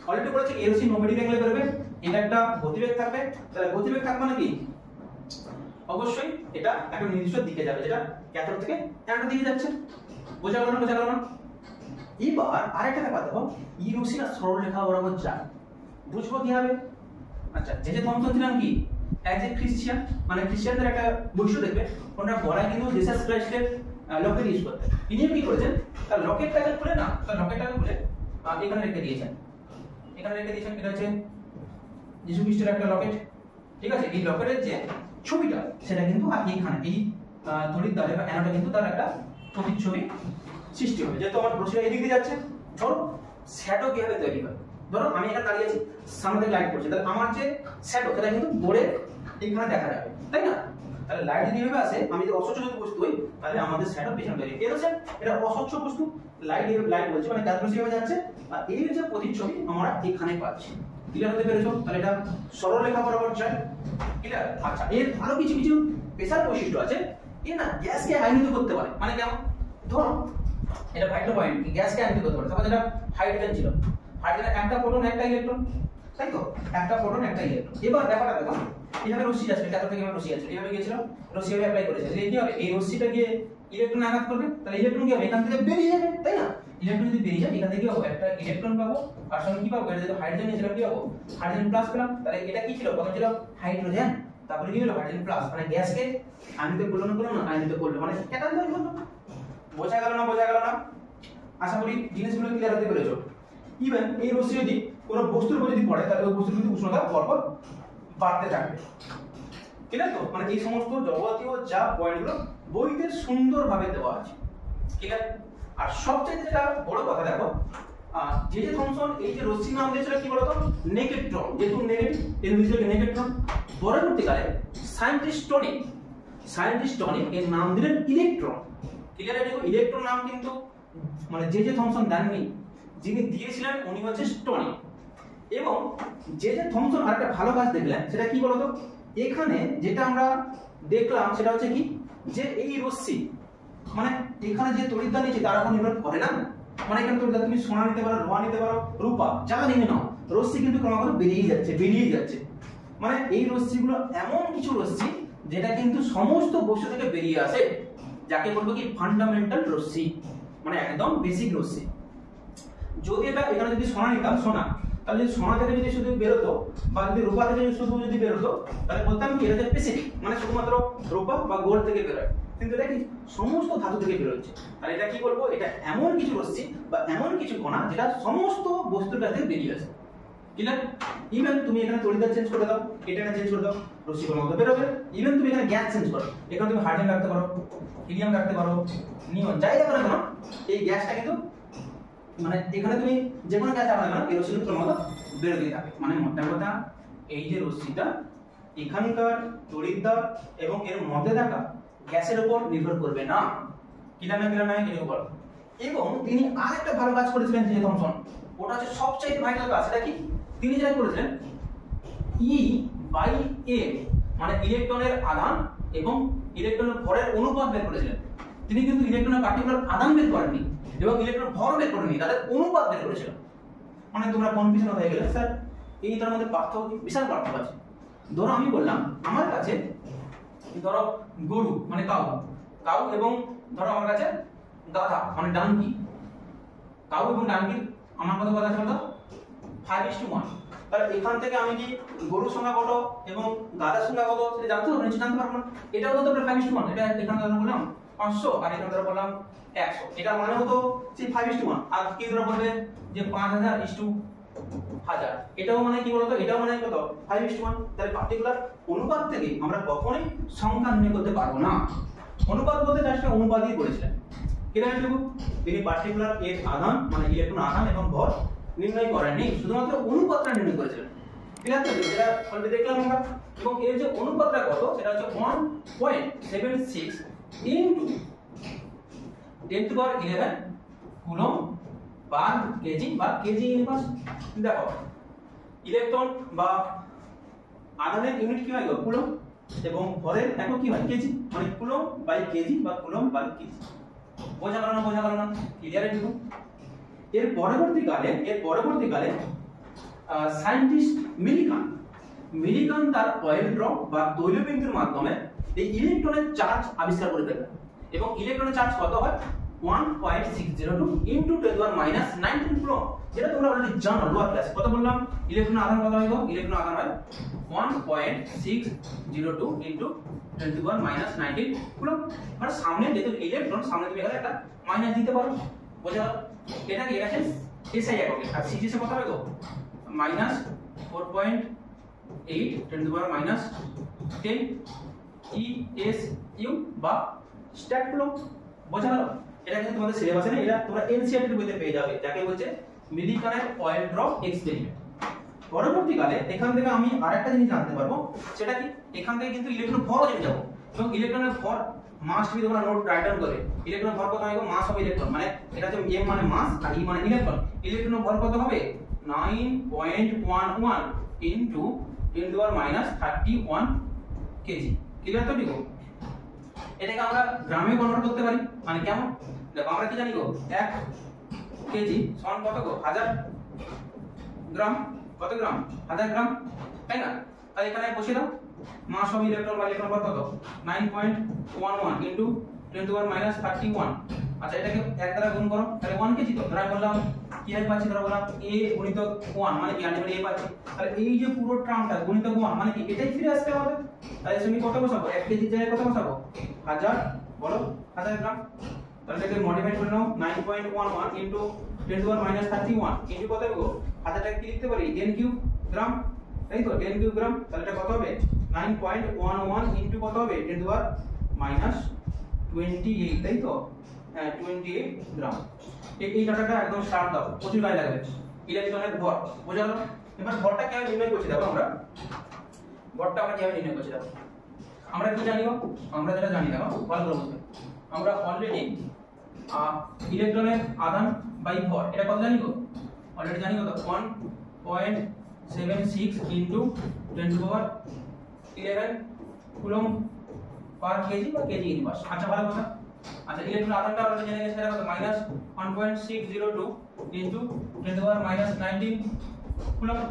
অলরেডি বলেছি এই রশ্মি 90 ডিগ্রি অ্যাঙ্গেলে বেরোবে, এটা একটা গতিবেগ থাকবে। তাহলে গতিবেগ থাকবে মানে কি, অবশ্যই এটা একটা নির্দিষ্ট দিকে যাবে, যেটা ক্যাথোড থেকে অ্যানোড দিকে যাচ্ছে। বোঝা গেল না? এবার আরেকটা ব্যাপার দেখো, এই রশ্মিটা সরলরেখা বরাবর যায়, বুঝবো কিভাবে? আচ্ছা, জে থমসন ছিলেন কি অ্যাজ এ খ্রিস্টান, মানে খ্রিস্টানদের একটা বৈশিষ্ট্য দেখবে, ওনারা গলায় কিন্তু জিসাস ক্রাইস্টের লকেট ইউজ করতেন। ইনি কি করেছেন, তার লকেটটাকে খুলে না, তার লকেটটাকে খুলে এখানে রেখে দিয়েছেন, এটা হচ্ছে যিশু খ্রিস্টের একটা লকেট, ঠিক আছে? এই লকেটের যে ছবিটা সেটা কিন্তু এইখানে এই তড়িৎদ্বারে বা অ্যানোডে কিন্তু তার একটা প্রতিচ্ছবি সৃষ্টি হবে। যেহেতু আমার রশ্মি এই দিক দিয়ে যাচ্ছে, ধরো শ্যাডো কিভাবে তৈরি হয়, ধরো আমি এখানে দাঁড়িয়ে আছি, সামনে থেকে লাইট পড়ছে, তাহলে আমার যে শ্যাডো সেটা কিন্তু বোর্ডের এইখানে দেখা যাবে, তাই না? তাহলে লাইট যদি এভাবে আসে, আমি যদি অস্বচ্ছ যদি বস্তু হই, তাহলে আমাদের শ্যাডো পেছনে তৈরি। এর হচ্ছে এটা অস্বচ্ছ বস্তু, লাইট বলছে, মানে ক্যাথোড রশ্মি হয়ে যাচ্ছে, আর এর যে প্রতিচ্ছবি আমরা এখানে পাচ্ছি। ক্লিয়ার হতে পেরেছো? তাহলে এটা সরলরেখা বরাবর যায়। ক্লিয়ার? আচ্ছা, এর আরো কিছু স্পেশাল বৈশিষ্ট্য আছে। এ না গ্যাসকে আয়নিত করতে পারে, মানে কেমন, ধরো এটা ভাইটাল পয়েন্ট, গ্যাসকে আয়নিত করতে পারে। তারপর যেটা হাইড্রোজেন ছিল, হাইড্রোজেন একটা প্রোটন একটা ইলেকট্রন, তাই তো? একটা প্রোটন একটা ইলেকট্রন। এবার ব্যাপারটা দেখো, এইভাবে রশ্মি যাচ্ছে, ক্যাথোড থেকে রশ্মি যাচ্ছে, এইভাবে গিয়েছিল, রশ্মি অ্যাপ্লাই করেছে, এই কি হবে, এই রশ্মিটা গিয়ে ইলেকট্রন আঘাত করবে, তাহলে ইলেকট্রন কি হবে, এখান থেকে বেরিয়ে যাবে, তাই না? ইলেকট্রন যদি বেরিয়ে যায়, এখান থেকে একটা ইলেকট্রন পাবো, আর সঙ্গে কি পাবো, এটা যেটা হাইড্রোজেন ছিল কি পাবো, হাইড্রোজেন প্লাস পেলাম। তাহলে এটা কি ছিল, প্রথম ছিল হাইড্রোজেন, তারপরে কি হলো হাইড্রোজেন প্লাস, মানে গ্যাসকে আয়নিত করলো না, আয়নিত করলো, মানে ক্যাটায়ন তৈরি হলো। বোঝা গেল না? আশা করি জিনিসগুলো ক্লিয়ার হতে পেরেছো। ইভেন এই রশ্মি যদি কোনো বস্তুর উপর যদি পড়ে, তাহলে ওই বস্তুর কিন্তু উষ্ণতা পরপর বাড়তে থাকবে। ক্লিয়ার তো? মানে এই সমস্ত যাবতীয় যা পয়েন্টগুলো বইতে সুন্দরভাবে দেওয়া আছে। ক্লিয়ার? আর সবচেয়ে যেটা বড় কথা দেখো, জে থমসন এই যে রশ্মি নাম দিয়েছিল কি বলতো, নেগেট্রন, যেহেতু নেগেটিভ এর বিষয়কে নেগেট্রন। পরবর্তীকালে সায়েন্টিস্ট টনিক এর নাম দিলেন ইলেকট্রন। ক্লিয়ার? দেখো ইলেকট্রন নাম কিন্তু মানে জে থমসন দেননি, যিনি দিয়েছিলেন উনি হচ্ছে টনিক। এবং জে থমসন আরেকটা ভালো কাজ দেখলেন, সেটা কি বলতো, এখানে যেটা আমরা দেখলাম সেটা হচ্ছে কি, যে এই রশ্মি মানে এখানে যে তড়িৎদ্বার নিচে তার উপর নির্ভর করে না, মানে এখানে তড়িৎদ্বার তুমি সোনা নিতে পারো, লোহা নিতে পারো, রূপা যা নিয়ে নাও, রশ্মি কিন্তু ক্রমাগত বেরিয়ে যাচ্ছে। মানে এই রশ্মিগুলো এমন কিছু রশ্মি যেটা কিন্তু সমস্ত বস্তু থেকে বেরিয়ে আসে, যাকে বলবো কি ফান্ডামেন্টাল রশ্মি, মানে একদম বেসিক রশ্মি। যদি এটা এখানে যদি সোনা নিতাম, তাহলে যদি সোনা থেকে যদি শুধু বেরোতো, বা যদি রূপা থেকে শুধু যদি বেরোতো, তাহলে বলতাম কি এটা স্পেসিফিক, মানে শুধুমাত্র রূপা বা গোল্ড থেকে বেরোয়। কিন্তু এটা কি সমস্ত ধাতু থেকে বের হচ্ছে। আর এটা কি বলবো, এটা এমন কিছু রশ্মি বা এমন কিছু কণা যেটা সমস্ত বস্তুর কাছে বেরিয়ে আসে। ক্লিয়ার? ইভেন তুমি এখানে তড়িৎদ্বার চেঞ্জ করে দাও, এটা চেঞ্জ করে দাও, রশ্মি কণা মতো বের হবে। ইভেন তুমি এখানে গ্যাস চেঞ্জ করো, এখানে তুমি হাইড্রোজেন রাখতে পারো, হিলিয়াম রাখতে পারো, নিয়ন যাই রাখো না কেন, এই গ্যাসটা কিন্তু মানে এখানে তুমি যে কোনো গ্যাস রাখো না কেন, এই রশ্মিগুলোর মতো বেরোতেই থাকে। মানে মোটা কথা এই যে রশ্মিটা এখানকার তড়িৎদ্বার এবং এর মধ্যে থাকা গ্যাসের উপর নির্ভর করবে না। ক্লিয়ার না এর উপর। এবং তিনি আরেকটা ভালো কাজ করেছিলেন যে থমসন, ওটা হচ্ছে সবচেয়ে ভাইটাল কাজ। সেটা কি? তিনি যেটা করেছিলেন E/m মানে ইলেকট্রনের আধান এবং ইলেকট্রনের ভরের অনুপাত বের করেছিলেন। তিনি কিন্তু ইলেকট্রনের পার্টিকুলার আধান বের করেননি এবং ইলেকট্রন ভর বের করেননি, তাদের অনুপাত বের করেছিলেন। মানে তোমরা কনফিউশন হয়ে গেলে স্যার এই তার মধ্যে পার্থক্য, বিশাল পার্থক্য আছে। ধরো আমি বললাম আমার কাছে ধরো গরু মানে কাউ এবং ধরো আমার কাছে গাধা মানে ডাঙ্কি। কাউ এবং ডাঙ্কির আমার কত কথা আছে বলতো? 5:1। তাহলে এখান থেকে আমি কি গরুর সংখ্যা কত এবং গাধার সংখ্যা কত সেটা জানতে হবে? নিশ্চয়ই জানতে পারবো না। এটাও তো 5:1। এটা এখানে ধরো বললাম 500 আর এখানে ধরো বললাম 100। এটা মানে হতো সেই 5:1। আর কি ধরো বলবে যে 5000:1000। এটাও মানে কি বলতো? এটাও মানে কত? 5:1। তাহলে পার্টিকুলার অনুপাত থেকে আমরা কখনোই সংখ্যা নির্ণয় করতে পারবো না। অনুপাত বলতে জাস্ট অনুপাতই করেছিলেন। কিভাবে লিখব? তিনি পার্টিকুলার এর আধান মানে ইলেকট্রন আধান এবং ভর নির্ণয় করেননি, শুধুমাত্র অনুপাতটা নির্ণয় করেছিলেন। ক্লিয়ার তো? যেটা অলরেডি দেখলাম আমরা। এবং এর যে অনুপাতটা কত সেটা হচ্ছে 1.76 ইনটু 10⁻11 কুলম্ব পার কেজি বা কেজি ইনভার্স। দেখো ইলেকট্রন বা আধানের ইউনিট কি হয় গো? কুলম্ব, এবং ভরের একক কি হয়? কেজি। মানে কুলম্ব বাই কেজি বা কুলম্ব বাই কেজি। বোঝা গেল না? ক্লিয়ার? একটু এর পরবর্তীকালে সায়েন্টিস্ট মিলিকান তার অয়েল ড্রপ বা তৈলবিন্দুর মাধ্যমে এই ইলেকট্রনের চার্জ আবিষ্কার করে ফেলেন। এবং ইলেকট্রনের চার্জ কত হয়? 1.602 ইনটু 10⁻19 কুলম্ব। যেটা তোমরা অলরেডি জানো লোয়ার ক্লাসে। কত বললাম? ইলেকট্রন আধান কত হয় গো? ইলেকট্রন আধান হয় 1.602 ইনটু 10⁻19 কুলম্ব। আর সামনে যেহেতু ইলেকট্রন, সামনে তুমি এখানে একটা মাইনাস দিতে পারো। বোঝা গেল? এটা কি? এটা এসআই এককে। আর সিজিএস কত হবে গো? -4.8 10⁻10 ESU বা স্ট্যাট কুলম্ব। বোঝা গেল? এটা কিন্তু তোমাদের সিলেবাসে নেই, এটা তোমরা এনসিইআরটি এর বইতে পেয়ে যাবে, যাকে বলছে মিলিকানের অয়েল ড্রপ এক্সপেরিমেন্ট। পরবর্তীকালে এখান থেকে আমি আরেকটা জিনিস জানতে পারবো, সেটা কি? এখান থেকে কিন্তু ইলেকট্রন ভরও জেনে যাবো। এবং ইলেকট্রনের ভর মাস বি তোমরা নোট রাইট ডাউন করে। ইলেকট্রন ভর কত হবে? মাস অফ ইলেকট্রন মানে এটা হচ্ছে m মানে মাস আর e মানে ইলেকট্রন। ইলেকট্রনের ভর কত হবে? 9.11 ইনটু 10⁻31 কেজি। ক্লিয়ার তো? লিখো এটাকে আমরা গ্রামে কনভার্ট করতে পারি। মানে কেমন? দেখো আমরা কি জানি গো, 1 কেজি সমান কত গো? 1000 গ্রাম। কত গ্রাম? 1000 গ্রাম, তাই না? তাই এখানে বসিয়ে দাও মাস অফ ইলেকট্রন বা ইলেকট্রন ভর কত? 9.11 ইনটু 10⁻31। আচ্ছা এটাকে 1 দ্বারা গুণ করো, তাহলে 1 কেজি। তো ধরা বললাম কি হয় পাচ্ছি? ধরা বললাম a গুণিতক 1 মানে কি? আলটিমেটলি a পাচ্ছি। তাহলে এই যে পুরো টার্মটা গুণিতক 1 মানে কি? এটাই ফিরে আসবে আমাদের। তাহলে তুমি কত বসাবো? 1 কেজি জায়গায় কত বসাবো? 1000 বলো 1000 গ্রাম। তাহলে এটাকে মডিফাই করে নাও 9.11 ইনটু 10⁻31 ইনটু কত হবে গো? 1000 টাকে কি লিখতে পারি? 10 কিউব গ্রাম, তাই তো? 10 কিউব গ্রাম। তাহলে এটা কত হবে? 9.11 ইনটু কত হবে? 10⁻28, তাই তো? 28 গ্রাম। এই ডাটাটা একদম স্টার্ট দাও, প্রচুর কাজে লাগবে। ইলেকট্রনের ভর বোঝা গেল? এবার ভরটা কিভাবে নির্ণয় করছি দেখো আমরা। ভরটা আমরা কিভাবে নির্ণয় করছি দেখো। আমরা কি জানি? আমরা যেটা জানি দেখো ভালো করে বুঝবে। আমরা অলরেডি ইলেকট্রনের আধান বাই ভর এটা কত জানি গো? অলরেডি জানি কত? 1.76 ইনটু 10⁻11 কুলম্ব পার কেজি বা কেজি ইনভার্স। আচ্ছা ভালো কথা। আচ্ছা ইলেকট্রন আধানটা আমরা জেনে গেছি, সেটা কত? -1.602 ইনটু 10⁻19 কুলম্ব,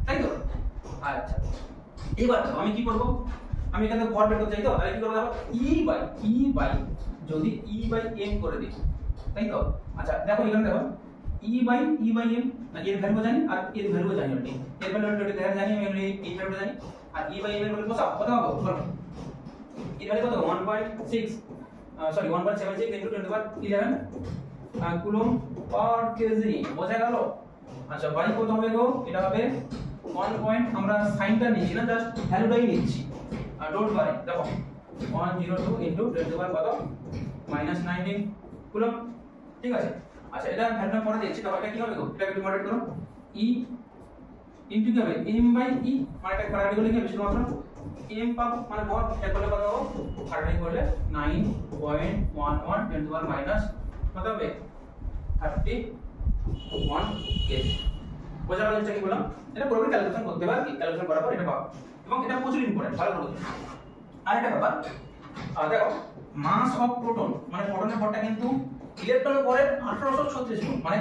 তাই তো? আচ্ছা এবার আমি কি করব? আমি এখানে ভর বের করতে চাই তো, তাহলে কি করব দেখো? E বাই যদি E/m করে দিই, তাই তো? আচ্ছা দেখো এখানে দেখো E/m এর ভ্যালু জানি আর এর ভ্যালু জানি। আমি এর ভ্যালু জানি, আমি এর ভ্যালু জানি। আর E/m এর ভ্যালু বসাও কত হবে? বলো এর ভ্যালু কত? 1.6 সরি 1.76 into 10^11 কুলম্ব পার কেজি, বোঝা গেল? আচ্ছা বাই কত হবে গো? এটা হবে 1 পয়েন্ট, আমরা সাইনটা নিচ্ছি না, জাস্ট ভ্যালুটাই নিচ্ছি। আর ডোন্ট ওয়ারি, দেখো 102 into 10^11 কত? -19 কুলম্ব, ঠিক আছে। আচ্ছা এটা ভ্যালুটা পরে দিচ্ছি, তাহলে এটা কি হবে গো? এটাকে ডিভাইড করো, e ইনটু কি হবে? m বাই e, মানে এটা কাটাকাটি করলে কি হবে? শুধুমাত্র m পাবো, মানে বল এটা করলে কত হবে? কাটাকাটি করলে 9.11 10^11 মাইনাস কত হবে? 31 কেজি। বোঝা গেল এটা কি বললাম? এটা পুরোপুরি ক্যালকুলেশন করতে পারবে, ক্যালকুলেশন করার পর এটা পাবো, এবং এটা প্রচুর ইম্পর্টেন্ট, ভালো করে। আরেকটা ব্যাপার, দেখো মাস অফ প্রোটন, মানে প্রোটনের ভরটা কিন্তু ইলেকট্রনের ভরের 1836 গুণ, মানে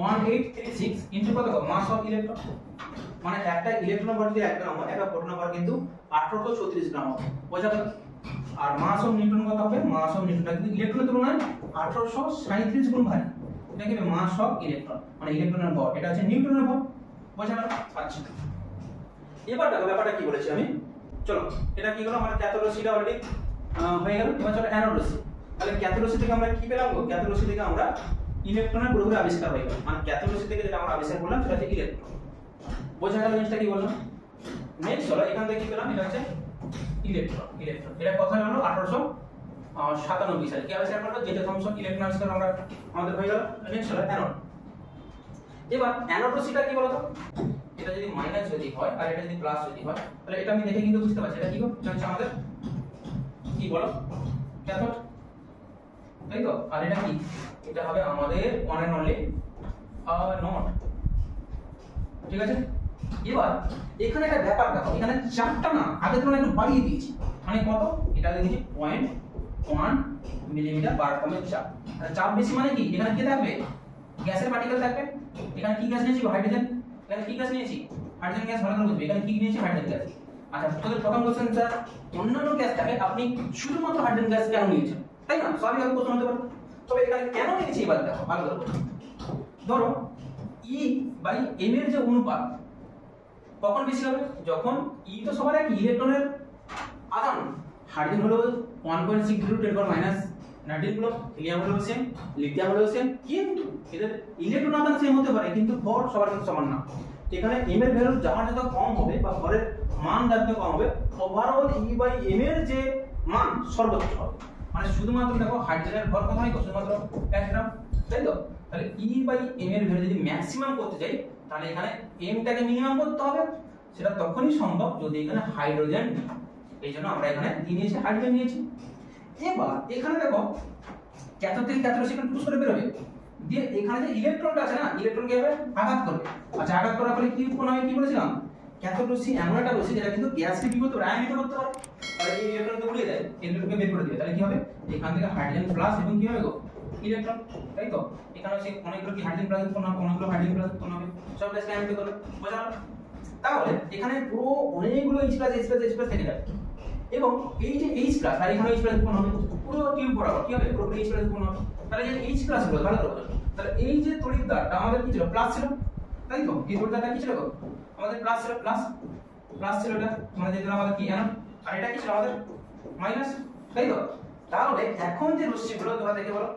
1836 ইনটু কত? মাস অফ ইলেকট্রন, মানে একটা ইলেকট্রনের ভর যদি 1 গ্রাম হয়, একটা প্রোটনের ভর কিন্তু 1836 গ্রাম হবে। বোঝা গেল? আর মাস অফ নিউটন কত হবে? মাস অফ নিউটনটা কিন্তু ইলেকট্রনের তুলনায় 1837 গুণ ভারী। এটা কি মাস অফ ইলেকট্রন, মানে ইলেকট্রনের ভর, এটা হচ্ছে নিউটনের ভর। বোঝা গেল? আচ্ছা এবার দেখো ব্যাপারটা কি বলেছি আমি, চলো এটা কি হলো? আমার ক্যাথোড রশ্মিটা অলরেডি হয়ে গেল। এবার চলো অ্যানোড রশ্মি। তাহলে ক্যাথোড রশ্মি থেকে আমরা কি পেলাম গো? ক্যাথোড রশ্মি থেকে আমরা ইলেকট্রনের পুরোপুরি আবিষ্কার হয়ে গেল, মানে ক্যাথোড রশ্মি থেকে যেটা আমরা আবিষ্কার করলাম সেটা হচ্ছে ইলেকট্রন। বোঝা গেল জিনিসটা কি বললাম? নেক্সট চলো এখান থেকে কি পেলাম? এটা হচ্ছে ইলেকট্রন। ইলেকট্রন এটা কথা হলো 1897 সালে কি আবিষ্কার করলো? জেটে থমসন ইলেকট্রন আবিষ্কার আমরা আমাদের হয়ে গেল। নেক্সট হলো অ্যানোড। এবার অ্যানোড রশ্মিটা কি বলতো? এটা যদি মাইনাস যদি হয় আর এটা যদি প্লাস যদি হয়, তাহলে এটা আমি দেখে কিন্তু বুঝতে পারছি এটা কি গো? এটা হচ্ছে আমাদের কি বলো? ক্যাথোড, তাই তো? আর এটা কি? এটা হবে আমাদের ওয়ান এন্ড অনলি নট, ঠিক আছে। এবার এখানে একটা ব্যাপার দেখো, এখানে চাপটা না আগের তুলনায় একটু বাড়িয়ে দিয়েছি, মানে কত? এটা দিয়েছি 0.1 মিলিমিটার পার আটমের চাপ। আর চাপ বেশি মানে কি? এখানে কি থাকবে? গ্যাসের পার্টিকেল থাকবে। এখানে কি গ্যাস নিয়েছি? হাইড্রোজেন। এখানে কি গ্যাস নিয়েছি? Hydrogen gas. ভালো করে বুঝবে এখানে কি নিয়েছি? Hydrogen gas. আচ্ছা তোদের প্রথম কোশ্চেন, স্যার অন্যান্য গ্যাস থাকে, আপনি শুধুমাত্র হাইড্রোজেন গ্যাস কেন নিয়েছেন? তাই না? স্বাভাবিকভাবে প্রশ্ন হতে পারে। তবে এখানে কেন নিয়েছি এবার দেখো ভালো করে। ধরো E বাই m এর যে অনুপাত কখন বেশি হবে? যখন E তো সবার একই, ইলেকট্রনের আদান, হাইড্রোজেন হলো 1.6 × 10⁻19 কুলম্ব, হিলিয়াম হলো সেম, লিথিয়াম হলো সেম, কিন্তু এদের ইলেকট্রন আদান সেম হতে পারে, কিন্তু ভর সবার কিন্তু সমান না। এখানে m এর ভ্যালু যার যত কম হবে বা ভরের মান যার যত কম হবে, ওভারঅল E বাই m এর যে মান সর্বোচ্চ হবে। মানে শুধুমাত্র দেখো হাইড্রোজেনের ভর কত হয়? শুধুমাত্র 1 গ্রাম, তাই তো? তাহলে E বাই m এর ভ্যালু যদি ম্যাক্সিমাম করতে যাই, তাহলে এখানে m টাকে মিনিমাম করতে হবে। সেটা তখনই সম্ভব যদি এখানে হাইড্রোজেন, এই জন্য আমরা এখানে কি নিয়েছি? হাইড্রোজেন নিয়েছি। এবার এখানে দেখো ক্যাথোড থেকে ক্যাথোড রশ্মি পুশ করে বের হবে, দিয়ে এখানে যে ইলেকট্রনটা আছে না, ইলেকট্রন কি হবে? আঘাত করবে। আচ্ছা আঘাত করার ফলে কি উৎপন্ন হয়? কি বলেছিলাম? ক্যাথোড রশ্মি এমন একটা রশ্মি যেটা কিন্তু গ্যাসকে কি করতে পারে? আয়নিত করতে পারে। তাহলে এই ইলেকট্রনকে উড়িয়ে দেয়, ইলেকট্রনকে বের করে দিবে। তাহলে কি হবে? এখান থেকে হাইড্রোজেন প্লাস এবং কি হবে গো? ইলেকট্রন, তাই তো? এখানে হচ্ছে অনেকগুলো কি হাইড্রোজেন প্লাস উৎপন্ন হবে, অনেকগুলো হাইড্রোজেন প্লাস উৎপন্ন হবে, সব গ্যাসকে আয়নিত করবে। বোঝা গেল? তাহলে এখানে পুরো অনেকগুলো H plus H plus H plus থেকে যাবে, এবং এই যে H প্লাস আর এখানে H প্লাস উৎপন্ন হবে, পুরো টিউব বরাবর কি হবে? পুরো H প্লাস উৎপন্ন হবে। তাহলে এই H প্লাস হলো, ভালো করে বোঝো। তাহলে এই যে তড়িৎদ্বারটা আমাদের কি ছিল? প্লাস ছিল, তাই তো? এই তড়িৎদ্বারটা কি ছিল গো? আমাদের প্লাস ছিল, প্লাস ছিল এটা, মানে যেটা আমাদের কি অ্যানোড, আর এটা কি ছিল? আমাদের মাইনাস, তাই তো? তাহলে এখন যে রশ্মিগুলো তোমরা দেখে বলো,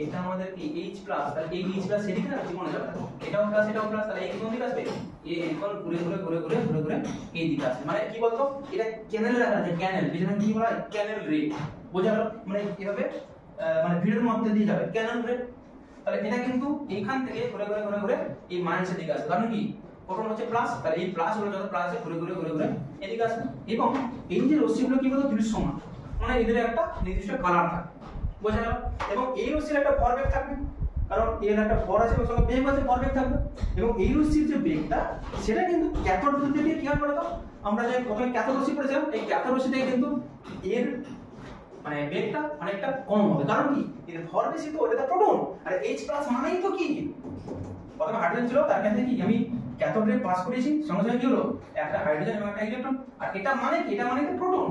এটা আমাদের কি H প্লাস, তাহলে এই H প্লাস এদিকে না জীবনে যাবে, এটাও প্লাস এটাও প্লাস, তাহলে এই কোন দিকে আসবে? এই এরকম ঘুরে ঘুরে ঘুরে ঘুরে ঘুরে ঘুরে এই দিকে আসবে। মানে কি বলতো? এটা ক্যানেলে রাখা আছে, ক্যানেল, যেটা কি বলা হয়? ক্যানেল রে। বোঝা গেল? মানে কিভাবে মানে ভিড়ের মধ্যে দিয়ে যাবে, ক্যানেল রে। তাহলে এটা কিন্তু এইখান থেকে ঘুরে ঘুরে ঘুরে ঘুরে এই মাইনাসের দিকে আসবে, কারণ কি? প্রোটন হচ্ছে প্লাস, তাহলে এই প্লাস হলো যত প্লাস ঘুরে ঘুরে ঘুরে ঘুরে এদিকে আসবে। এবং এই যে রশ্মিগুলো কি বলতো? দৃশ্যমান, মানে এদের একটা নির্দিষ্ট কালার থাকে। বোঝা গেল? এবং এই রশ্মির একটা ভরবেগ থাকবে, কারণ এর একটা ভর আছে এবং সঙ্গে বেগ আছে, ভরবেগ থাকবে। এবং এই রশ্মির যে বেগটা, সেটা কিন্তু ক্যাথোড থেকে কি হয় বলতো? আমরা যে প্রথমে ক্যাথোড রশ্মি পড়েছিলাম, এই ক্যাথোড রশ্মি থেকে কিন্তু এর মানে বেগটা অনেকটা কম হবে, কারণ কি? এর ভর বেশি, তো এটা প্রোটন, আর H প্লাস মানেই তো কি? প্রথমে হাইড্রোজেন ছিল, তার কাছে কি আমি ক্যাথোড রে পাস করেছি, সঙ্গে সঙ্গে কি হলো? একটা হাইড্রোজেন এবং একটা ইলেকট্রন। আর এটা মানে কি? এটা মানে তো প্রোটন,